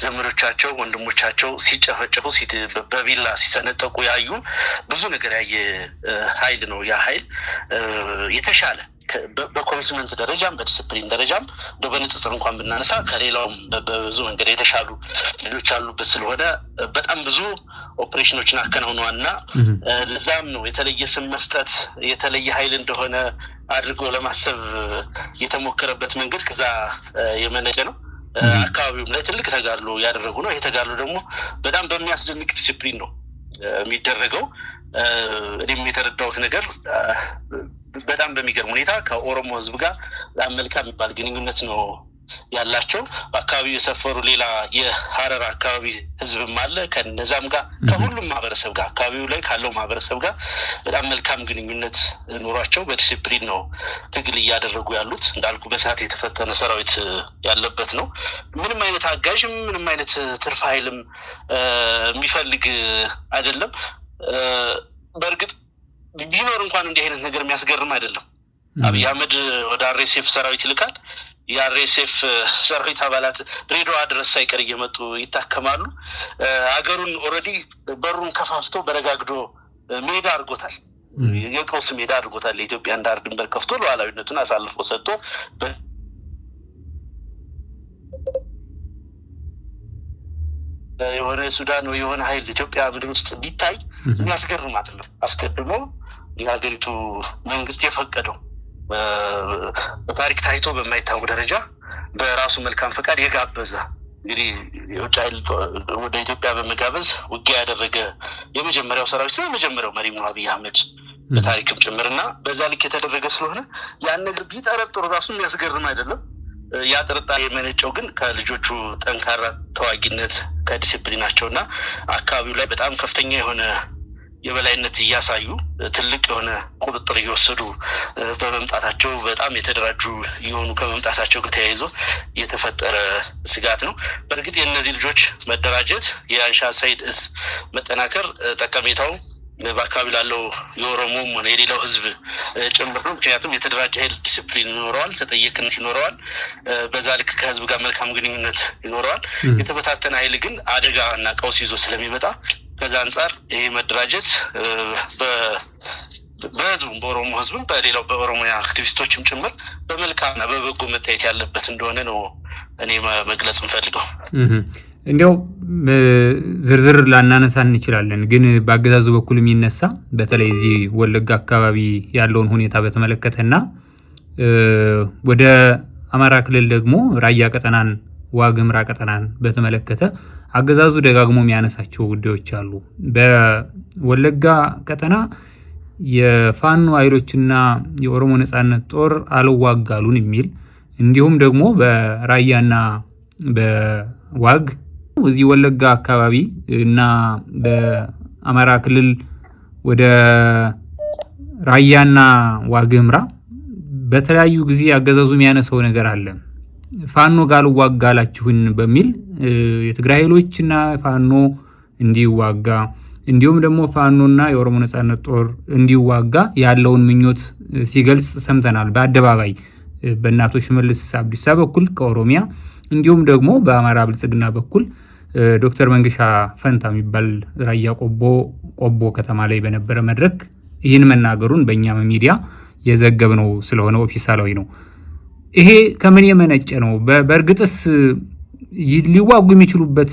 ዘመዶቻቸው ወንድሞቻቸው ሲጨፈጨፉ በቢላ ሲሰነጠቁ ያዩ ብዙ ነገር ያየ ኃይል ነው። ያ ኃይል የተሻለ በኮሚትመንት ደረጃም በዲስፕሊን ደረጃም በንጽጽር እንኳን ብናነሳ ከሌላውም በብዙ መንገድ የተሻሉ ልጆች ያሉበት ስለሆነ በጣም ብዙ ኦፕሬሽኖችን አከናውነዋልና ለዛም ነው የተለየ ስም መስጠት የተለየ ኃይል እንደሆነ አድርጎ ለማሰብ የተሞከረበት መንገድ ከዛ የመነጨ ነው። አካባቢውም ላይ ትልቅ ተጋድሎ ያደረጉ ነው። ይሄ ተጋድሎ ደግሞ በጣም በሚያስደንቅ ዲስፕሊን ነው የሚደረገው። እኔም የተረዳሁት ነገር በጣም በሚገርም ሁኔታ ከኦሮሞ ሕዝብ ጋር መልካም የሚባል ግንኙነት ነው ያላቸው። በአካባቢው የሰፈሩ ሌላ የሀረር አካባቢ ሕዝብም አለ። ከነዛም ጋር ከሁሉም ማህበረሰብ ጋር አካባቢው ላይ ካለው ማህበረሰብ ጋር በጣም መልካም ግንኙነት ኖሯቸው በዲሲፕሊን ነው ትግል እያደረጉ ያሉት። እንዳልኩ በሰዓት የተፈተነ ሰራዊት ያለበት ነው። ምንም አይነት አጋዥም ምንም አይነት ትርፍ ኃይልም የሚፈልግ አይደለም። በእርግጥ ቢኖር እንኳን እንዲህ አይነት ነገር የሚያስገርም አይደለም። አብይ አህመድ ወደ አርኤስኤፍ ሰራዊት ይልካል። የአርኤስኤፍ ሰራዊት አባላት ድሬዳዋ ድረስ ሳይቀር እየመጡ ይታከማሉ። አገሩን ኦልሬዲ በሩን ከፋፍቶ በረጋግዶ ሜዳ አድርጎታል። የቀውስ ሜዳ አድርጎታል። የኢትዮጵያ ዳር ድንበር ከፍቶ ሉዓላዊነቱን አሳልፎ ሰጥቶ የሆነ ሱዳን ወይ የሆነ ኃይል ኢትዮጵያ ምድር ውስጥ ቢታይ የሚያስገርም አይደለም። አስቀድሞ የሀገሪቱ መንግስት የፈቀደው በታሪክ ታይቶ በማይታወቅ ደረጃ በራሱ መልካም ፈቃድ የጋበዘ እንግዲህ የውጭ ኃይል ወደ ኢትዮጵያ በመጋበዝ ውጊያ ያደረገ የመጀመሪያው ሰራዊት ነው። የመጀመሪያው መሪ ነው አብይ አህመድ በታሪክም ጭምርና በዛ ልክ የተደረገ ስለሆነ ያን ነገር ቢጠረጥሩ ራሱ የሚያስገርም አይደለም። ያ ጥርጣሬ የመነጨው ግን ከልጆቹ ጠንካራ ተዋጊነት ከዲሲፕሊናቸውና አካባቢው ላይ በጣም ከፍተኛ የሆነ የበላይነት እያሳዩ ትልቅ የሆነ ቁጥጥር እየወሰዱ በመምጣታቸው በጣም የተደራጁ የሆኑ ከመምጣታቸው ጋር ተያይዞ የተፈጠረ ስጋት ነው። በእርግጥ የእነዚህ ልጆች መደራጀት የአንሻ ሰይድ እዝ መጠናከር ጠቀሜታው በአካባቢ ላለው የኦሮሞም ሆነ የሌላው ህዝብ ጭምር ነው። ምክንያቱም የተደራጀ ኃይል ዲሲፕሊን ይኖረዋል፣ ተጠየቅነት ይኖረዋል፣ በዛ ልክ ከህዝብ ጋር መልካም ግንኙነት ይኖረዋል። የተበታተነ ኃይል ግን አደጋ እና ቀውስ ይዞ ስለሚመጣ ከዛ አንጻር ይሄ መደራጀት በህዝቡም በኦሮሞ ህዝብም በሌላው በኦሮሚያ አክቲቪስቶችም ጭምር በመልካምና በበጎ መታየት ያለበት እንደሆነ ነው እኔ መግለጽ እንፈልገው። እንዲያው ዝርዝር ላናነሳ እንችላለን፣ ግን በአገዛዙ በኩል የሚነሳ በተለይ እዚህ ወለጋ አካባቢ ያለውን ሁኔታ በተመለከተና ወደ አማራ ክልል ደግሞ ራያ ቀጠናን ዋግምራ ቀጠናን በተመለከተ አገዛዙ ደጋግሞ የሚያነሳቸው ጉዳዮች አሉ። በወለጋ ቀጠና የፋኖ ኃይሎችና የኦሮሞ ነጻነት ጦር አልዋጋሉን የሚል እንዲሁም ደግሞ በራያና በዋግ እዚህ ወለጋ አካባቢ እና በአማራ ክልል ወደ ራያና ዋግምራ በተለያዩ ጊዜ አገዛዙ የሚያነሳው ነገር አለ። ፋኖ ጋር አልዋጋላችሁን በሚል የትግራይ ኃይሎችና ፋኖ እንዲዋጋ እንዲሁም ደግሞ ፋኖና የኦሮሞ ነጻነት ጦር እንዲዋጋ ያለውን ምኞት ሲገልጽ ሰምተናል። በአደባባይ በእናቶ ሽመልስ አብዲሳ በኩል ከኦሮሚያ እንዲሁም ደግሞ በአማራ ብልጽግና በኩል ዶክተር መንገሻ ፈንታ የሚባል ራያ ቆቦ ከተማ ላይ በነበረ መድረክ ይህን መናገሩን በእኛም ሚዲያ የዘገብነው ስለሆነ ኦፊሳላዊ ነው። ይሄ ከምን የመነጨ ነው? በእርግጥስ ሊዋጉ የሚችሉበት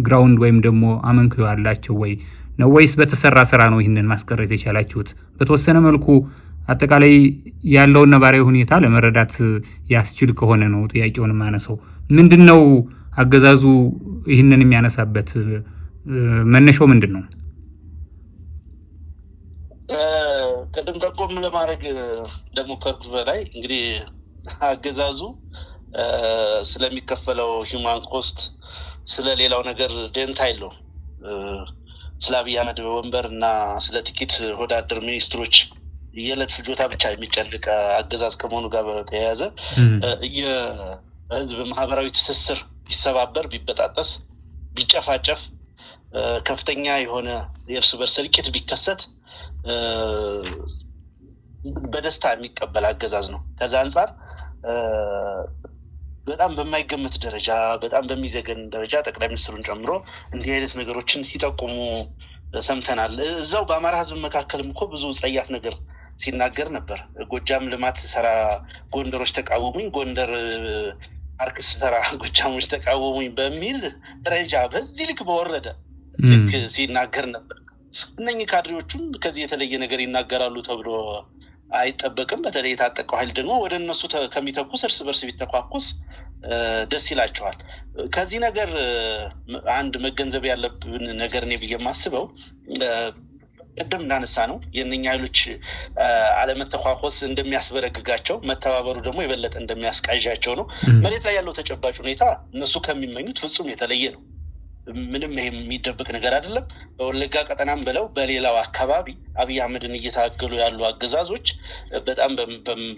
ግራውንድ ወይም ደግሞ አመንክዮ ያላቸው ወይ ነው ወይስ በተሰራ ስራ ነው ይህንን ማስቀረት የቻላችሁት? በተወሰነ መልኩ አጠቃላይ ያለውን ነባራዊ ሁኔታ ለመረዳት ያስችል ከሆነ ነው ጥያቄውን ማነሳው። ምንድነው አገዛዙ ይህንን የሚያነሳበት መነሻው ምንድን ነው? ቅድም ጠቆም ለማድረግ ደግሞ ከርኩ በላይ እንግዲህ አገዛዙ ስለሚከፈለው ሂውማን ኮስት ስለሌላው ነገር ደንታ የለውም። ስለ አብይ አህመድ ወንበር እና ስለ ጥቂት ወዳደር ሚኒስትሮች የዕለት ፍጆታ ብቻ የሚጨንቅ አገዛዝ ከመሆኑ ጋር በተያያዘ የህዝብ ማህበራዊ ትስስር ቢሰባበር፣ ቢበጣጠስ፣ ቢጨፋጨፍ፣ ከፍተኛ የሆነ የእርስ በርስ እልቂት ቢከሰት በደስታ የሚቀበል አገዛዝ ነው። ከዛ አንጻር በጣም በማይገመት ደረጃ በጣም በሚዘገን ደረጃ ጠቅላይ ሚኒስትሩን ጨምሮ እንዲህ አይነት ነገሮችን ሲጠቁሙ ሰምተናል። እዛው በአማራ ህዝብ መካከልም እኮ ብዙ ጸያፍ ነገር ሲናገር ነበር። ጎጃም ልማት ሰራ ጎንደሮች ተቃወሙኝ፣ ጎንደር ፓርክ ሰራ ጎጃሞች ተቃወሙኝ በሚል ደረጃ በዚህ ልክ በወረደ ልክ ሲናገር ነበር። እነኚህ ካድሬዎቹም ከዚህ የተለየ ነገር ይናገራሉ ተብሎ አይጠበቅም። በተለይ የታጠቀው ኃይል ደግሞ ወደ እነሱ ከሚተኩስ እርስ በርስ ቢተኳኩስ ደስ ይላቸዋል። ከዚህ ነገር አንድ መገንዘብ ያለብን ነገር ነው ብዬ የማስበው ቅድም እንዳነሳ ነው የእነኛ ኃይሎች አለመተኳኮስ እንደሚያስበረግጋቸው፣ መተባበሩ ደግሞ የበለጠ እንደሚያስቃዣቸው ነው። መሬት ላይ ያለው ተጨባጭ ሁኔታ እነሱ ከሚመኙት ፍጹም የተለየ ነው። ምንም ይሄ የሚደብቅ ነገር አይደለም። በወለጋ ቀጠናም ብለው በሌላው አካባቢ አብይ አህመድን እየታገሉ ያሉ አገዛዞች በጣም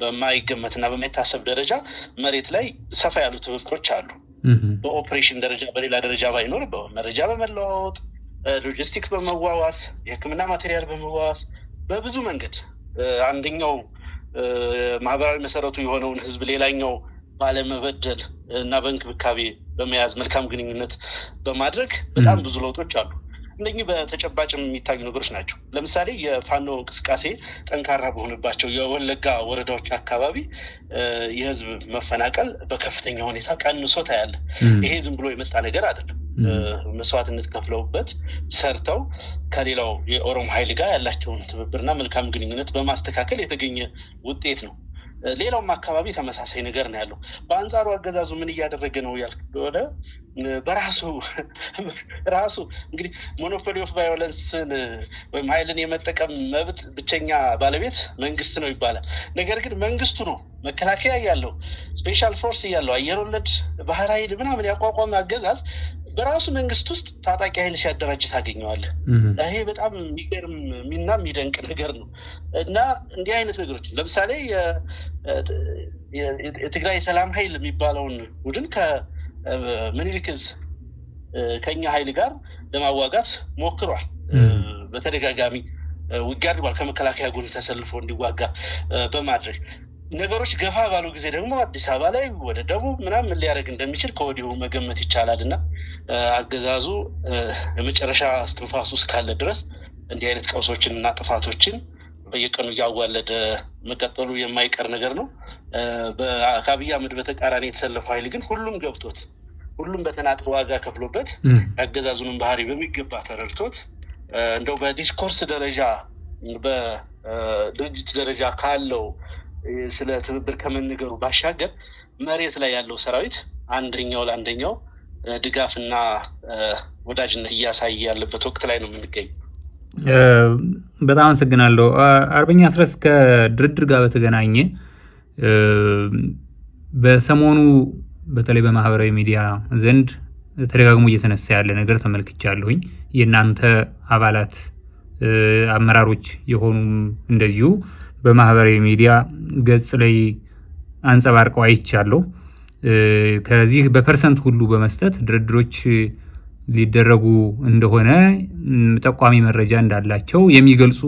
በማይገመትና በማይታሰብ ደረጃ መሬት ላይ ሰፋ ያሉ ትብብሮች አሉ። በኦፕሬሽን ደረጃ በሌላ ደረጃ ባይኖር በመረጃ በመለዋወጥ ሎጂስቲክ በመዋዋስ የሕክምና ማቴሪያል በመዋዋስ በብዙ መንገድ አንደኛው ማህበራዊ መሰረቱ የሆነውን ህዝብ ሌላኛው ባለመበደል እና በእንክብካቤ በመያዝ መልካም ግንኙነት በማድረግ በጣም ብዙ ለውጦች አሉ። እነኚህ በተጨባጭ የሚታዩ ነገሮች ናቸው። ለምሳሌ የፋኖ እንቅስቃሴ ጠንካራ በሆነባቸው የወለጋ ወረዳዎች አካባቢ የህዝብ መፈናቀል በከፍተኛ ሁኔታ ቀንሶ ታያለ። ይሄ ዝም ብሎ የመጣ ነገር አይደለም። መስዋዕትነት ከፍለውበት ሰርተው ከሌላው የኦሮሞ ኃይል ጋር ያላቸውን ትብብርና መልካም ግንኙነት በማስተካከል የተገኘ ውጤት ነው። ሌላውም አካባቢ ተመሳሳይ ነገር ነው ያለው። በአንጻሩ አገዛዙ ምን እያደረገ ነው ያልከሆነ ራሱ እንግዲህ ሞኖፖሊ ኦፍ ቫዮለንስን ወይም ኃይልን የመጠቀም መብት ብቸኛ ባለቤት መንግስት ነው ይባላል። ነገር ግን መንግስቱ ነው መከላከያ ያለው ስፔሻል ፎርስ ያለው አየር ወለድ ባህር ኃይል ምናምን ያቋቋመ አገዛዝ በራሱ መንግስት ውስጥ ታጣቂ ኃይል ሲያደራጅ ታገኘዋለህ። ይሄ በጣም የሚገርም እና የሚደንቅ ነገር ነው። እና እንዲህ አይነት ነገሮች ለምሳሌ የትግራይ ሰላም ኃይል የሚባለውን ቡድን ከምኒልክ ዕዝ ከኛ ኃይል ጋር ለማዋጋት ሞክሯል። በተደጋጋሚ ውጊያ አድርጓል። ከመከላከያ ጎን ተሰልፎ እንዲዋጋ በማድረግ ነገሮች ገፋ ባሉ ጊዜ ደግሞ አዲስ አበባ ላይ ወደ ደቡብ ምናምን ሊያደርግ እንደሚችል ከወዲሁ መገመት ይቻላል። እና አገዛዙ የመጨረሻ እስትንፋሱ እስካለ ድረስ እንዲህ አይነት ቀውሶችን እና ጥፋቶችን በየቀኑ እያዋለደ መቀጠሉ የማይቀር ነገር ነው። በአብይ አህመድ በተቃራኒ የተሰለፈው ኃይል ግን ሁሉም ገብቶት ሁሉም በተናጥሮ ዋጋ ከፍሎበት ያገዛዙንም ባህሪ በሚገባ ተረድቶት እንደው በዲስኮርስ ደረጃ በድርጅት ደረጃ ካለው ስለ ትብብር ከመንገሩ ባሻገር መሬት ላይ ያለው ሰራዊት አንደኛው ለአንደኛው ድጋፍና ወዳጅነት እያሳየ ያለበት ወቅት ላይ ነው የምንገኘው። በጣም አመሰግናለሁ። አርበኛ አስረስ ከድርድር ጋር በተገናኘ በሰሞኑ በተለይ በማህበራዊ ሚዲያ ዘንድ ተደጋግሞ እየተነሳ ያለ ነገር ተመልክቻለሁኝ። የእናንተ አባላት አመራሮች የሆኑም እንደዚሁ በማህበራዊ ሚዲያ ገጽ ላይ አንጸባርቀው አይቻለሁ። ከዚህ በፐርሰንት ሁሉ በመስጠት ድርድሮች ሊደረጉ እንደሆነ ጠቋሚ መረጃ እንዳላቸው የሚገልጹ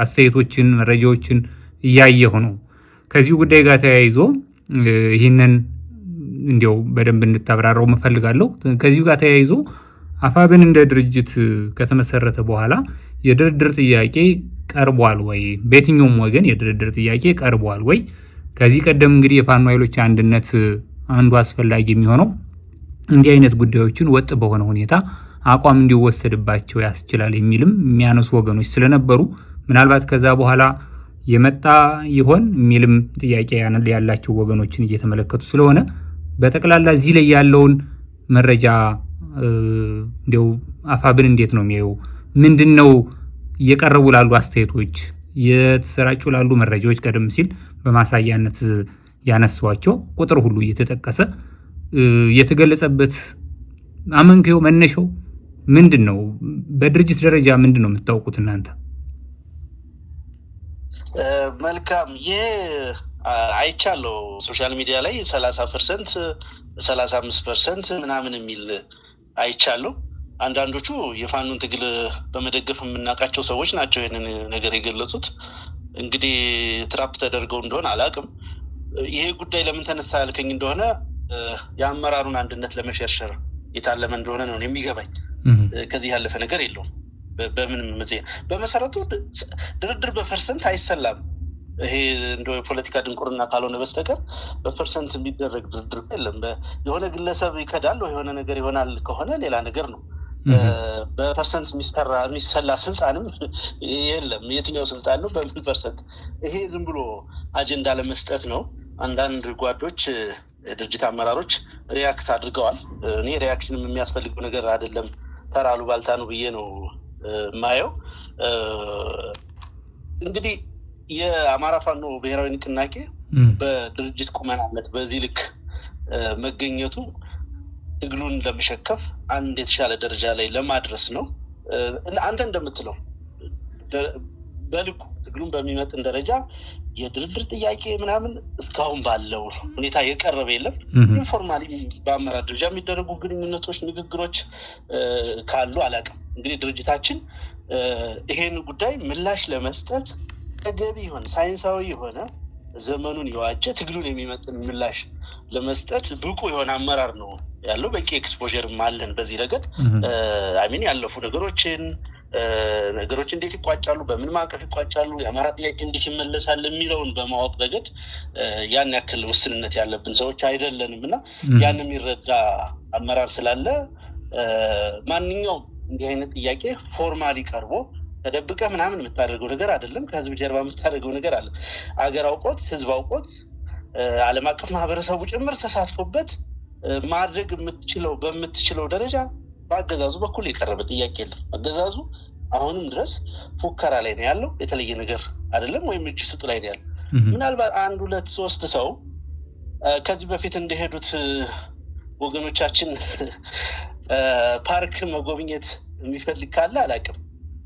አስተያየቶችን፣ መረጃዎችን እያየሁ ነው። ከዚሁ ጉዳይ ጋር ተያይዞ ይህንን እንዲያው በደንብ እንድታብራራው እፈልጋለሁ። ከዚሁ ጋር ተያይዞ አፋብን እንደ ድርጅት ከተመሰረተ በኋላ የድርድር ጥያቄ ቀርቧል ወይ? በየትኛውም ወገን የድርድር ጥያቄ ቀርቧል ወይ? ከዚህ ቀደም እንግዲህ የፋኖ ኃይሎች አንድነት አንዱ አስፈላጊ የሚሆነው እንዲህ አይነት ጉዳዮችን ወጥ በሆነ ሁኔታ አቋም እንዲወሰድባቸው ያስችላል የሚልም የሚያነሱ ወገኖች ስለነበሩ ምናልባት ከዛ በኋላ የመጣ ይሆን የሚልም ጥያቄ ያላቸው ወገኖችን እየተመለከቱ ስለሆነ በጠቅላላ እዚህ ላይ ያለውን መረጃ እንዲያው አፋብን እንዴት ነው የሚያየው? ምንድነው እየቀረቡ ላሉ አስተያየቶች፣ የተሰራጩ ላሉ መረጃዎች ቀደም ሲል በማሳያነት ያነሷቸው ቁጥር ሁሉ እየተጠቀሰ የተገለጸበት አመንከው መነሻው ምንድነው? በድርጅት ደረጃ ምንድነው የምታውቁት እናንተ? መልካም። ይሄ አይቻለሁ ሶሻል ሚዲያ ላይ 30% 35% ምናምን የሚል አይቻለሁ። አንዳንዶቹ የፋኖን ትግል በመደገፍ የምናውቃቸው ሰዎች ናቸው ይህንን ነገር የገለጹት። እንግዲህ ትራፕ ተደርገው እንደሆነ አላውቅም። ይሄ ጉዳይ ለምን ተነሳ ያልከኝ እንደሆነ የአመራሩን አንድነት ለመሸርሸር የታለመ እንደሆነ ነው የሚገባኝ። ከዚህ ያለፈ ነገር የለውም። በምንም በመሰረቱ ድርድር በፐርሰንት አይሰላም። ይሄ እንደው የፖለቲካ ድንቁርና ካልሆነ በስተቀር በፐርሰንት የሚደረግ ድርድር የለም። የሆነ ግለሰብ ይከዳል ወይ የሆነ ነገር ይሆናል ከሆነ ሌላ ነገር ነው። በፐርሰንት የሚሰላ ስልጣንም የለም። የትኛው ስልጣን ነው በምን ፐርሰንት? ይሄ ዝም ብሎ አጀንዳ ለመስጠት ነው። አንዳንድ ጓዶች ድርጅት አመራሮች ሪያክት አድርገዋል። እኔ ሪያክሽንም የሚያስፈልገው ነገር አይደለም፣ ተራሉ ባልታ ነው ብዬ ነው ማየው። እንግዲህ የአማራ ፋኖ ብሔራዊ ንቅናቄ በድርጅት ቁመናነት በዚህ ልክ መገኘቱ ትግሉን ለመሸከፍ አንድ የተሻለ ደረጃ ላይ ለማድረስ ነው። አንተ እንደምትለው በልኩ ትግሉን በሚመጥን ደረጃ የድርድር ጥያቄ ምናምን እስካሁን ባለው ሁኔታ የቀረበ የለም። ኢንፎርማሊ በአመራር ደረጃ የሚደረጉ ግንኙነቶች፣ ንግግሮች ካሉ አላውቅም። እንግዲህ ድርጅታችን ይሄን ጉዳይ ምላሽ ለመስጠት ተገቢ የሆነ ሳይንሳዊ የሆነ ዘመኑን የዋጀ ትግሉን የሚመጥን ምላሽ ለመስጠት ብቁ የሆነ አመራር ነው ያለው። በቂ ኤክስፖዠርም አለን በዚህ ረገድ። አሚን ያለፉ ነገሮች እንዴት ይቋጫሉ፣ በምን ማዕቀፍ ይቋጫሉ፣ የአማራ ጥያቄ እንዴት ይመለሳል የሚለውን በማወቅ ረገድ ያን ያክል ውስንነት ያለብን ሰዎች አይደለንም እና ያን የሚረዳ አመራር ስላለ ማንኛውም እንዲህ አይነት ጥያቄ ፎርማሊ ቀርቦ ተደብቀ ምናምን የምታደርገው ነገር አይደለም። ከህዝብ ጀርባ የምታደርገው ነገር አለ። አገር አውቆት፣ ህዝብ አውቆት፣ ዓለም አቀፍ ማህበረሰቡ ጭምር ተሳትፎበት ማድረግ በምትችለው ደረጃ በአገዛዙ በኩል የቀረበ ጥያቄ የለም። አገዛዙ አሁንም ድረስ ፉከራ ላይ ነው ያለው። የተለየ ነገር አይደለም፣ ወይም እጅ ስጡ ላይ ነው ያለው። ምናልባት 1 2 3 ሰው ከዚህ በፊት እንደሄዱት ወገኖቻችን ፓርክ መጎብኘት የሚፈልግ ካለ አላውቅም።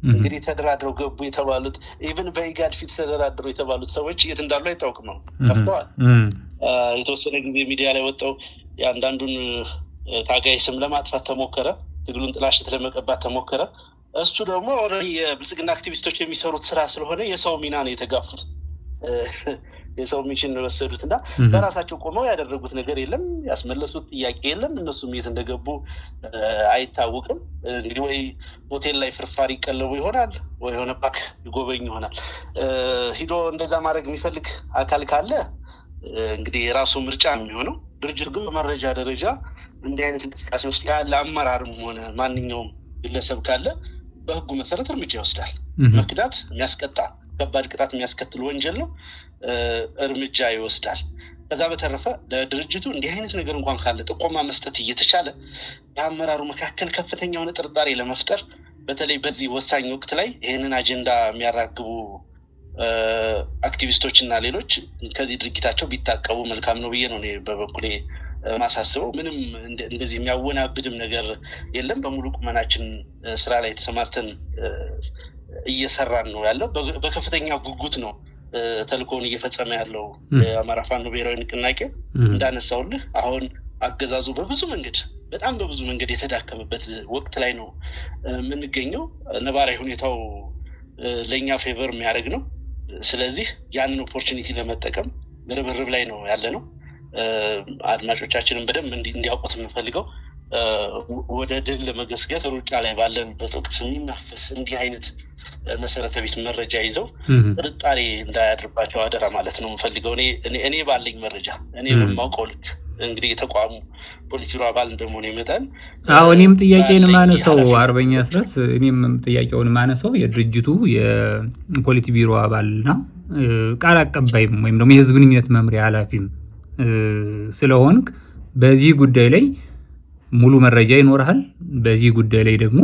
እንግዲህ ተደራድረው ገቡ የተባሉት ኢቭን በኢጋድ ፊት ተደራድረው የተባሉት ሰዎች የት እንዳሉ አይታወቅም ነው ከፍተዋል። የተወሰነ ጊዜ ሚዲያ ላይ ወጣው የአንዳንዱን ታጋይ ስም ለማጥፋት ተሞከረ፣ ትግሉን ጥላሸት ለመቀባት ተሞከረ። እሱ ደግሞ የብልጽግና አክቲቪስቶች የሚሰሩት ስራ ስለሆነ የሰው ሚና ነው የተጋፉት፣ የሰው ሚሽን ነው የወሰዱት እና በራሳቸው ቆመው ያደረጉት ነገር የለም፣ ያስመለሱት ጥያቄ የለም። እነሱም የት እንደገቡ አይታወቅም። እንግዲህ ወይ ሆቴል ላይ ፍርፋሪ ይቀለቡ ይሆናል፣ ወይ የሆነ ፓክ ይጎበኝ ይሆናል። ሂዶ እንደዛ ማድረግ የሚፈልግ አካል ካለ እንግዲህ የራሱ ምርጫ የሚሆነው ድርጅቱ ግን በመረጃ ደረጃ እንዲህ አይነት እንቅስቃሴ ውስጥ ያለ አመራርም ሆነ ማንኛውም ግለሰብ ካለ በህጉ መሰረት እርምጃ ይወስዳል። መክዳት የሚያስቀጣ ከባድ ቅጣት የሚያስከትል ወንጀል ነው፣ እርምጃ ይወስዳል። ከዛ በተረፈ ለድርጅቱ እንዲህ አይነት ነገር እንኳን ካለ ጥቆማ መስጠት እየተቻለ በአመራሩ መካከል ከፍተኛ የሆነ ጥርጣሬ ለመፍጠር በተለይ በዚህ ወሳኝ ወቅት ላይ ይህንን አጀንዳ የሚያራግቡ አክቲቪስቶች እና ሌሎች ከዚህ ድርጊታቸው ቢታቀቡ መልካም ነው ብዬ ነው እኔ በበኩሌ ማሳስበው። ምንም እንደዚህ የሚያወናብድም ነገር የለም። በሙሉ ቁመናችን ስራ ላይ ተሰማርተን እየሰራን ነው ያለው። በከፍተኛ ጉጉት ነው ተልእኮውን እየፈጸመ ያለው የአማራ ፋኖ ብሔራዊ ንቅናቄ። እንዳነሳውልህ አሁን አገዛዙ በጣም በብዙ መንገድ የተዳከመበት ወቅት ላይ ነው የምንገኘው። ነባራዊ ሁኔታው ለኛ ፌቨር የሚያደርግ ነው። ስለዚህ ያንን ኦፖርቹኒቲ ለመጠቀም ርብርብ ላይ ነው ያለ ነው። አድማጮቻችንን በደንብ እንዲያውቁት የምንፈልገው ወደ ድል ለመገስገስ ሩጫ ላይ ባለንበት ወቅት የሚናፈስ እንዲህ አይነት መሰረተ ቢስ መረጃ ይዘው ጥርጣሬ እንዳያድርባቸው አደራ ማለት ነው የምፈልገው። እኔ ባለኝ መረጃ እኔ በማውቀው ልክ እንግዲህ የተቋሙ ፖሊስ ቢሮ አባል እንደመሆነ ይመጣል። እኔም ጥያቄን ማነሳው አርበኛ አስረስ እኔም ጥያቄውን ማነሳው የድርጅቱ የፖሊስ ቢሮ አባልና ቃል አቀባይም ወይም ደግሞ የህዝብ ግንኙነት መምሪያ ኃላፊም ስለሆንክ በዚህ ጉዳይ ላይ ሙሉ መረጃ ይኖርሃል። በዚህ ጉዳይ ላይ ደግሞ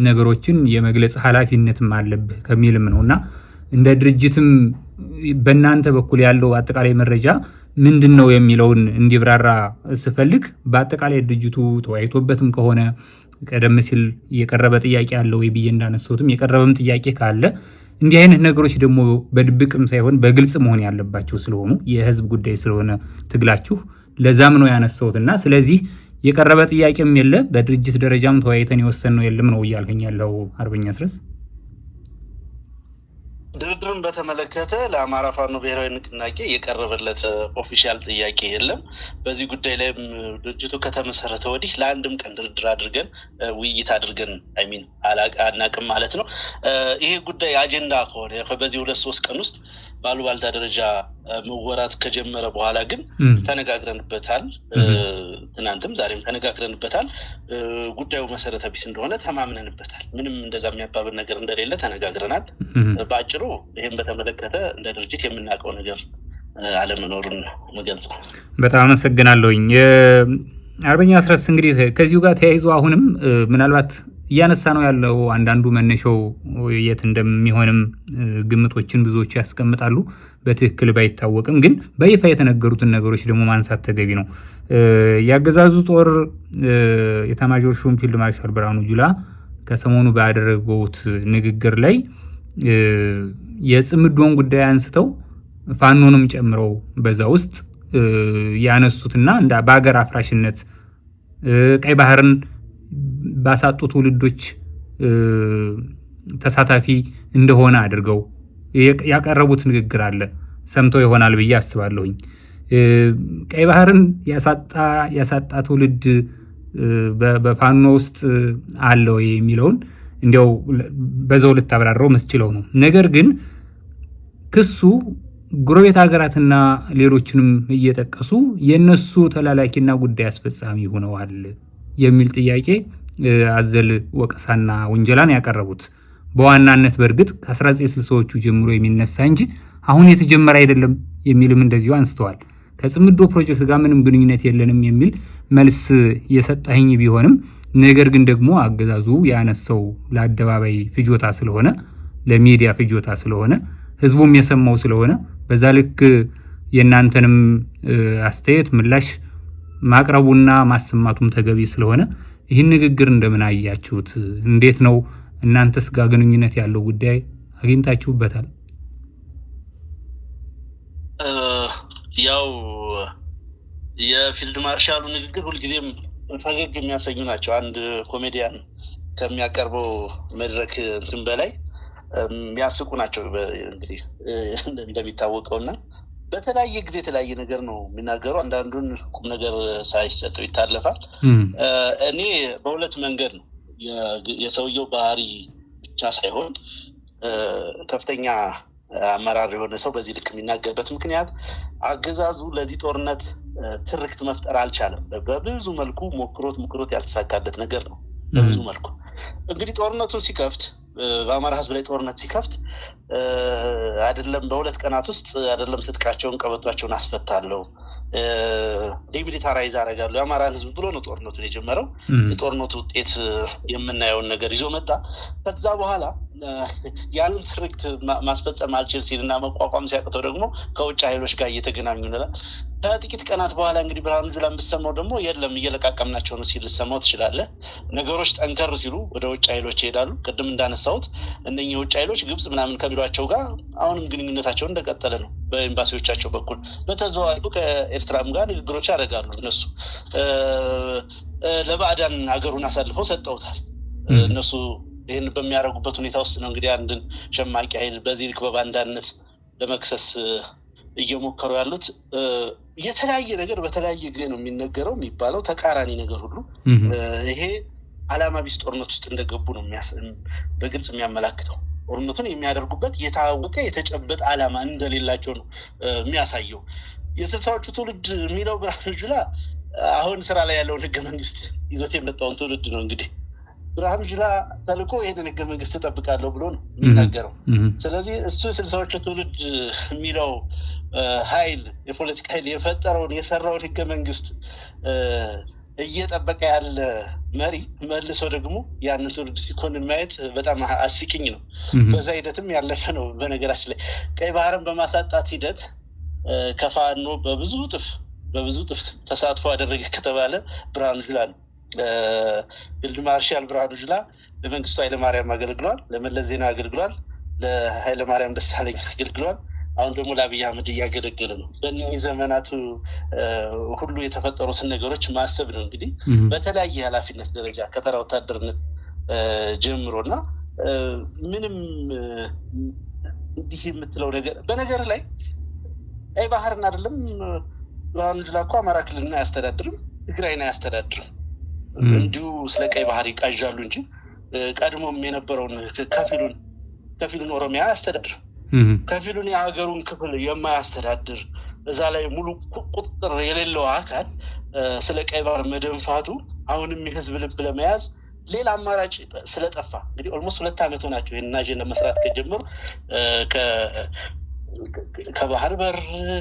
ነገሮችን የመግለጽ ኃላፊነትም አለብህ ከሚልም ነውና እንደ ድርጅትም በእናንተ በኩል ያለው አጠቃላይ መረጃ ምንድነው የሚለውን እንዲብራራ ስፈልግ በአጠቃላይ ድርጅቱ ተወያይቶበትም ከሆነ ቀደም ሲል የቀረበ ጥያቄ አለ ወይ ብዬ እንዳነሳሁትም የቀረበም ጥያቄ ካለ እንዲህ አይነት ነገሮች ደግሞ በድብቅም ሳይሆን በግልጽ መሆን ያለባቸው ስለሆኑ የህዝብ ጉዳይ ስለሆነ ትግላችሁ ለዛም ነው ያነሳሁትና ስለዚህ የቀረበ ጥያቄም የለ በድርጅት ደረጃም ተወያይተን የወሰንነው የለም ነው እያልከኝ ያለው አርበኛ አስረስ? ድርድርን በተመለከተ ለአማራ ፋኖ ብሔራዊ ንቅናቄ የቀረበለት ኦፊሻል ጥያቄ የለም። በዚህ ጉዳይ ላይም ድርጅቱ ከተመሰረተ ወዲህ ለአንድም ቀን ድርድር አድርገን ውይይት አድርገን አናቅም ማለት ነው። ይሄ ጉዳይ አጀንዳ ከሆነ በዚህ 2-3 ቀን ውስጥ ባሉባልታ ደረጃ መወራት ከጀመረ በኋላ ግን ተነጋግረንበታል። ትናንትም ዛሬም ተነጋግረንበታል። ጉዳዩ መሰረተ ቢስ እንደሆነ ተማምነንበታል። ምንም እንደዛ የሚያባብል ነገር እንደሌለ ተነጋግረናል። በአጭሩ ይህን በተመለከተ እንደ ድርጅት የምናውቀው ነገር አለመኖሩን መገልጽ። በጣም አመሰግናለሁኝ አርበኛ አስረስ። እንግዲህ ከዚሁ ጋር ተያይዞ አሁንም ምናልባት እያነሳ ነው ያለው አንዳንዱ መነሻው የት እንደሚሆንም ግምቶችን ብዙዎች ያስቀምጣሉ። በትክክል ባይታወቅም ግን በይፋ የተነገሩትን ነገሮች ደግሞ ማንሳት ተገቢ ነው። ያገዛዙ ጦር የኤታማዦር ሹም ፊልድ ማርሻል ብርሃኑ ጁላ ከሰሞኑ ባደረጉት ንግግር ላይ የጽምዶን ጉዳይ አንስተው ፋኖንም ጨምረው በዛ ውስጥ ያነሱትና እንደ በአገር አፍራሽነት ቀይ ባህርን ባሳጡ ትውልዶች ተሳታፊ እንደሆነ አድርገው ያቀረቡት ንግግር አለ። ሰምተው ይሆናል ብዬ አስባለሁኝ። ቀይ ባህርን ያሳጣ ትውልድ በፋኖ ውስጥ አለው የሚለውን እንዲያው በዛው ልታብራራው የምትችለው ነው። ነገር ግን ክሱ ጎረቤት ሀገራትና ሌሎችንም እየጠቀሱ የነሱ ተላላኪና ጉዳይ አስፈጻሚ ሆነዋል የሚል ጥያቄ አዘል ወቀሳና ወንጀላን ያቀረቡት በዋናነት በእርግጥ ከ1960ዎቹ ጀምሮ የሚነሳ እንጂ አሁን የተጀመረ አይደለም የሚልም እንደዚሁ አንስተዋል። ከጽምዶ ፕሮጀክት ጋር ምንም ግንኙነት የለንም የሚል መልስ የሰጠኝ ቢሆንም ነገር ግን ደግሞ አገዛዙ ያነሳው ለአደባባይ ፍጆታ ስለሆነ ለሚዲያ ፍጆታ ስለሆነ ህዝቡም የሰማው ስለሆነ በዛ ልክ የእናንተንም አስተያየት ምላሽ ማቅረቡና ማሰማቱም ተገቢ ስለሆነ ይህን ንግግር እንደምን አያችሁት? እንዴት ነው እናንተስ ጋር ግንኙነት ያለው ጉዳይ አግኝታችሁበታል? ያው የፊልድ ማርሻሉ ንግግር ሁልጊዜም ፈገግ የሚያሰኙ ናቸው። አንድ ኮሜዲያን ከሚያቀርበው መድረክ እንትን በላይ የሚያስቁ ናቸው እንግዲህ እንደሚታወቀውና በተለያየ ጊዜ የተለያየ ነገር ነው የሚናገሩ። አንዳንዱን ቁም ነገር ሳይሰጠው ይታለፋል። እኔ በሁለት መንገድ ነው የሰውየው ባህሪ ብቻ ሳይሆን ከፍተኛ አመራር የሆነ ሰው በዚህ ልክ የሚናገርበት ምክንያት አገዛዙ ለዚህ ጦርነት ትርክት መፍጠር አልቻለም። በብዙ መልኩ ሞክሮት ያልተሳካለት ነገር ነው። በብዙ መልኩ እንግዲህ ጦርነቱን ሲከፍት በአማራ ህዝብ ላይ ጦርነት ሲከፍት አይደለም በሁለት ቀናት ውስጥ አይደለም ትጥቃቸውን ቀበቷቸውን አስፈታለሁ ዲሚሊታራይዝ አደርጋለሁ የአማራን ህዝብ ብሎ ነው ጦርነቱን የጀመረው። የጦርነቱ ውጤት የምናየውን ነገር ይዞ መጣ። ከዛ በኋላ ያንን ትርክት ማስፈጸም አልችል ሲልና መቋቋም ሲያቅተው ደግሞ ከውጭ ኃይሎች ጋር እየተገናኙ ነው። ከጥቂት ቀናት በኋላ እንግዲህ ብርሃኑ ጁላ ብትሰማው ደግሞ የለም እየለቃቀምናቸው ነው ሲል ሰማው ትችላለህ። ነገሮች ጠንከር ሲሉ ወደ ውጭ ኃይሎች ይሄዳሉ። ቅድም እንዳነሳሁት እነኚህ ውጭ ኃይሎች ግብጽ ምናምን ከሚሏቸው ጋር አሁንም ግንኙነታቸው እንደቀጠለ ነው። በኤምባሲዎቻቸው በኩል በተዘዋዋሪ ከኤርትራም ጋር ንግግሮች ያደርጋሉ። እነሱ ለባዕዳን ሀገሩን አሳልፈው ሰጠውታል። እነሱ ይህን በሚያደርጉበት ሁኔታ ውስጥ ነው እንግዲህ አንድን ሸማቂ ኃይል በዚህ ልክ በባንዳነት ለመክሰስ እየሞከሩ ያሉት። የተለያየ ነገር በተለያየ ጊዜ ነው የሚነገረው የሚባለው ተቃራኒ ነገር ሁሉ ይሄ ዓላማ ቢስ ጦርነት ውስጥ እንደገቡ ነው በግልጽ የሚያመላክተው። ጦርነቱን የሚያደርጉበት የታወቀ የተጨበጠ ዓላማ እንደሌላቸው ነው የሚያሳየው። የስልሳዎቹ ትውልድ የሚለው ብርሃኑ ጁላ አሁን ስራ ላይ ያለውን ህገ መንግስት ይዞት የመጣውን ትውልድ ነው። እንግዲህ ብርሃኑ ጁላ ተልኮ ይሄንን ህገ መንግስት ተጠብቃለሁ ብሎ ነው የሚናገረው። ስለዚህ እሱ የስልሳዎቹ ትውልድ የሚለው ኃይል የፖለቲካ ኃይል የፈጠረውን የሰራውን ህገ መንግስት እየጠበቀ ያለ መሪ መልሶ ደግሞ ያንን ትውልድ ሲኮንን ማየት በጣም አስቂኝ ነው። በዛ ሂደትም ያለፈ ነው። በነገራችን ላይ ቀይ ባህርን በማሳጣት ሂደት ከፋኖ በብዙ እጥፍ ተሳትፎ አደረገ ከተባለ ብርሃኑ ጁላ ነው። ፊልድ ማርሻል ብርሃኑ ጁላ ለመንግስቱ ኃይለማርያም አገልግሏል፣ ለመለስ ዜናዊ አገልግሏል፣ ለኃይለማርያም ደሳለኝ አገልግሏል። አሁን ደግሞ ለአብይ አህመድ እያገለገለ ነው። በእነዚህ ዘመናቱ ሁሉ የተፈጠሩትን ነገሮች ማሰብ ነው እንግዲህ በተለያየ ኃላፊነት ደረጃ ከተራ ወታደርነት ጀምሮና ምንም እንዲህ የምትለው ነገር በነገር ላይ ቀይ ባህርን አይደለም ብርሃኑ ጁላ እኮ አማራ ክልልን አያስተዳድርም፣ ትግራይን አያስተዳድርም። እንዲሁ ስለ ቀይ ባህር ይቃዣሉ እንጂ ቀድሞም የነበረውን ከፊሉን ኦሮሚያ አያስተዳድርም። ከፊሉን የሀገሩን ክፍል የማያስተዳድር እዛ ላይ ሙሉ ቁጥጥር የሌለው አካል ስለ ቀይ ባህር መደንፋቱ አሁንም የህዝብ ልብ ለመያዝ ሌላ አማራጭ ስለጠፋ እንግዲህ ኦልሞስት 2 ዓመት ሆናቸው ይሄን አጀንዳ መስራት ከጀመሩ ከባህር በር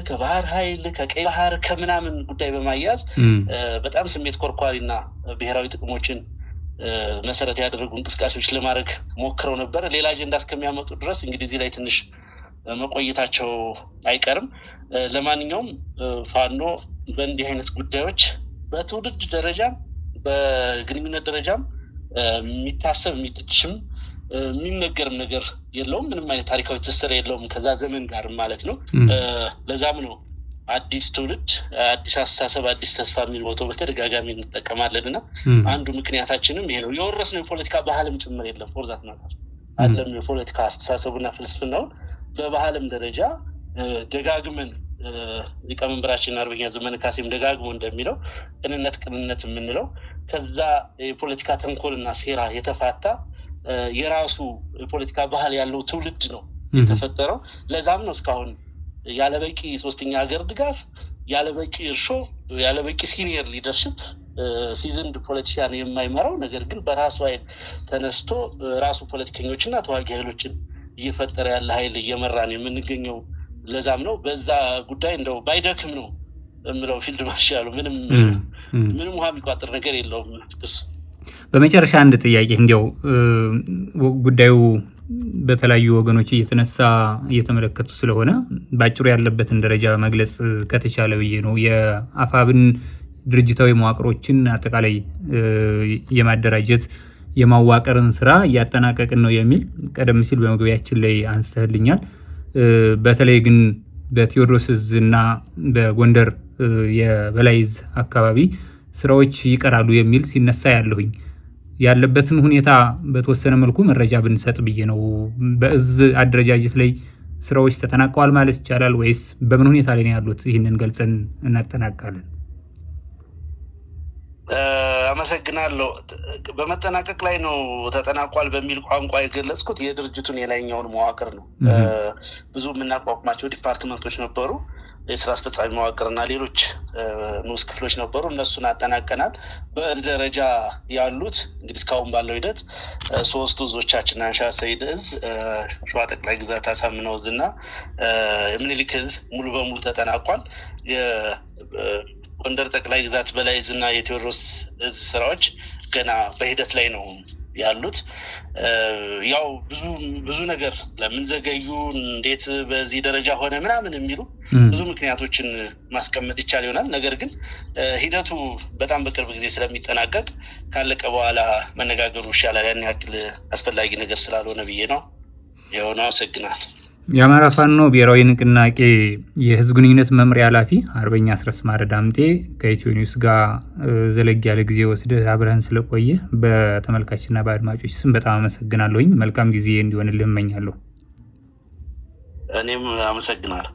ከባህር ኃይል ከቀይ ባህር ከምናምን ጉዳይ በማያዝ በጣም ስሜት ኮርኳሪና ብሔራዊ ጥቅሞችን መሰረት ያደረጉ እንቅስቃሴዎች ለማድረግ ሞክረው ነበር። ሌላ አጀንዳ እስከሚያመጡ ድረስ እንግዲህ እዚህ ላይ ትንሽ መቆየታቸው አይቀርም። ለማንኛውም ፋኖ በእንዲህ አይነት ጉዳዮች በትውልድ ደረጃም በግንኙነት ደረጃም የሚታሰብ የሚትችም የሚነገርም ነገር የለውም። ምንም አይነት ታሪካዊ ትስስር የለውም ከዛ ዘመን ጋር ማለት ነው። ለዛም ነው አዲስ ትውልድ አዲስ አስተሳሰብ አዲስ ተስፋ የሚል ሞቶ በተደጋጋሚ እንጠቀማለንና አንዱ ምክንያታችንም ይሄ ነው። የወረስነው የፖለቲካ ባህልም ጭምር የለም ፎርዛት ማለት አለም የፖለቲካ አስተሳሰቡና ፍልስፍናው በባህልም ደረጃ ደጋግመን ሊቀመንበራችን አርበኛ ዘመነ ካሴም ደጋግሞ እንደሚለው ቅንነት የምንለው ከዛ የፖለቲካ ተንኮልና ሴራ የተፋታ የራሱ የፖለቲካ ባህል ያለው ትውልድ ነው የተፈጠረው። ለዛም ነው እስካሁን ያለበቂ ሶስተኛ ሀገር ድጋፍ ያለበቂ እርሾ ያለበቂ ሲኒየር ሊደርሽፕ ሲዝንድ ፖለቲካን የማይመራው ነገር ግን በራሱ ኃይል ተነስቶ ራሱ ፖለቲከኞችና ተዋጊ ኃይሎችን እየፈጠረ ያለ ኃይል እየመራን የምንገኘው። ለዛም ነው በዛ ጉዳይ እንደው ባይደክም ነው እምለው ፊልድ ማርሻሉ ምንም ውሃ የሚቋጥር ነገር የለውም። በመጨረሻ አንድ ጥያቄ እንዲያው ጉዳዩ በተለያዩ ወገኖች እየተነሳ እየተመለከቱ ስለሆነ ባጭሩ ያለበትን ደረጃ መግለጽ ከተቻለ ብዬ ነው። የአፋብን ድርጅታዊ መዋቅሮችን አጠቃላይ የማደራጀት የማዋቀርን ስራ እያጠናቀቅን ነው የሚል ቀደም ሲል በመግቢያችን ላይ አንስተህልኛል። በተለይ ግን በቴዎድሮስ ዕዝ እና በጎንደር የበላይ ዕዝ አካባቢ ስራዎች ይቀራሉ የሚል ሲነሳ ያለሁኝ ያለበትን ሁኔታ በተወሰነ መልኩ መረጃ ብንሰጥ ብዬ ነው። በዕዝ አደረጃጀት ላይ ስራዎች ተጠናቀዋል ማለት ይቻላል ወይስ በምን ሁኔታ ላይ ነው ያሉት? ይህንን ገልጸን እናጠናቃለን። አመሰግናለሁ። በመጠናቀቅ ላይ ነው ተጠናቋል በሚል ቋንቋ የገለጽኩት የድርጅቱን የላይኛውን መዋቅር ነው። ብዙ የምናቋቁማቸው ዲፓርትመንቶች ነበሩ፣ የስራ አስፈጻሚ መዋቅርና ሌሎች ንዑስ ክፍሎች ነበሩ። እነሱን አጠናቀናል። በዚህ ደረጃ ያሉት እንግዲህ እስካሁን ባለው ሂደት 3 እዞቻችን አንሻ ሰይድ እዝ፣ ሸዋ ጠቅላይ ግዛት አሳምነው እዝ እና የምኒልክ እዝ ሙሉ በሙሉ ተጠናቋል። የጎንደር ጠቅላይ ግዛት በላይ እዝ እና የቴዎድሮስ እዝ ስራዎች ገና በሂደት ላይ ነው ያሉት። ያው ብዙ ነገር ለምን ዘገዩ፣ እንዴት በዚህ ደረጃ ሆነ ምናምን የሚሉ ብዙ ምክንያቶችን ማስቀመጥ ይቻል ይሆናል። ነገር ግን ሂደቱ በጣም በቅርብ ጊዜ ስለሚጠናቀቅ ካለቀ በኋላ መነጋገሩ ይሻላል። ያን ያክል አስፈላጊ ነገር ስላልሆነ ብዬ ነው የሆነው። አመሰግናለሁ። የአማራ ፋኖ ብሔራዊ ንቅናቄ የህዝብ ግንኙነት መምሪያ ኃላፊ አርበኛ አስረስ ማረ ዳምጤ ከኢትዮ ኒውስ ጋር ዘለግ ያለ ጊዜ ወስደህ አብረህን ስለቆየ በተመልካችና በአድማጮች ስም በጣም አመሰግናለሁኝ። መልካም ጊዜ እንዲሆንልህ እመኛለሁ። እኔም አመሰግናለሁ።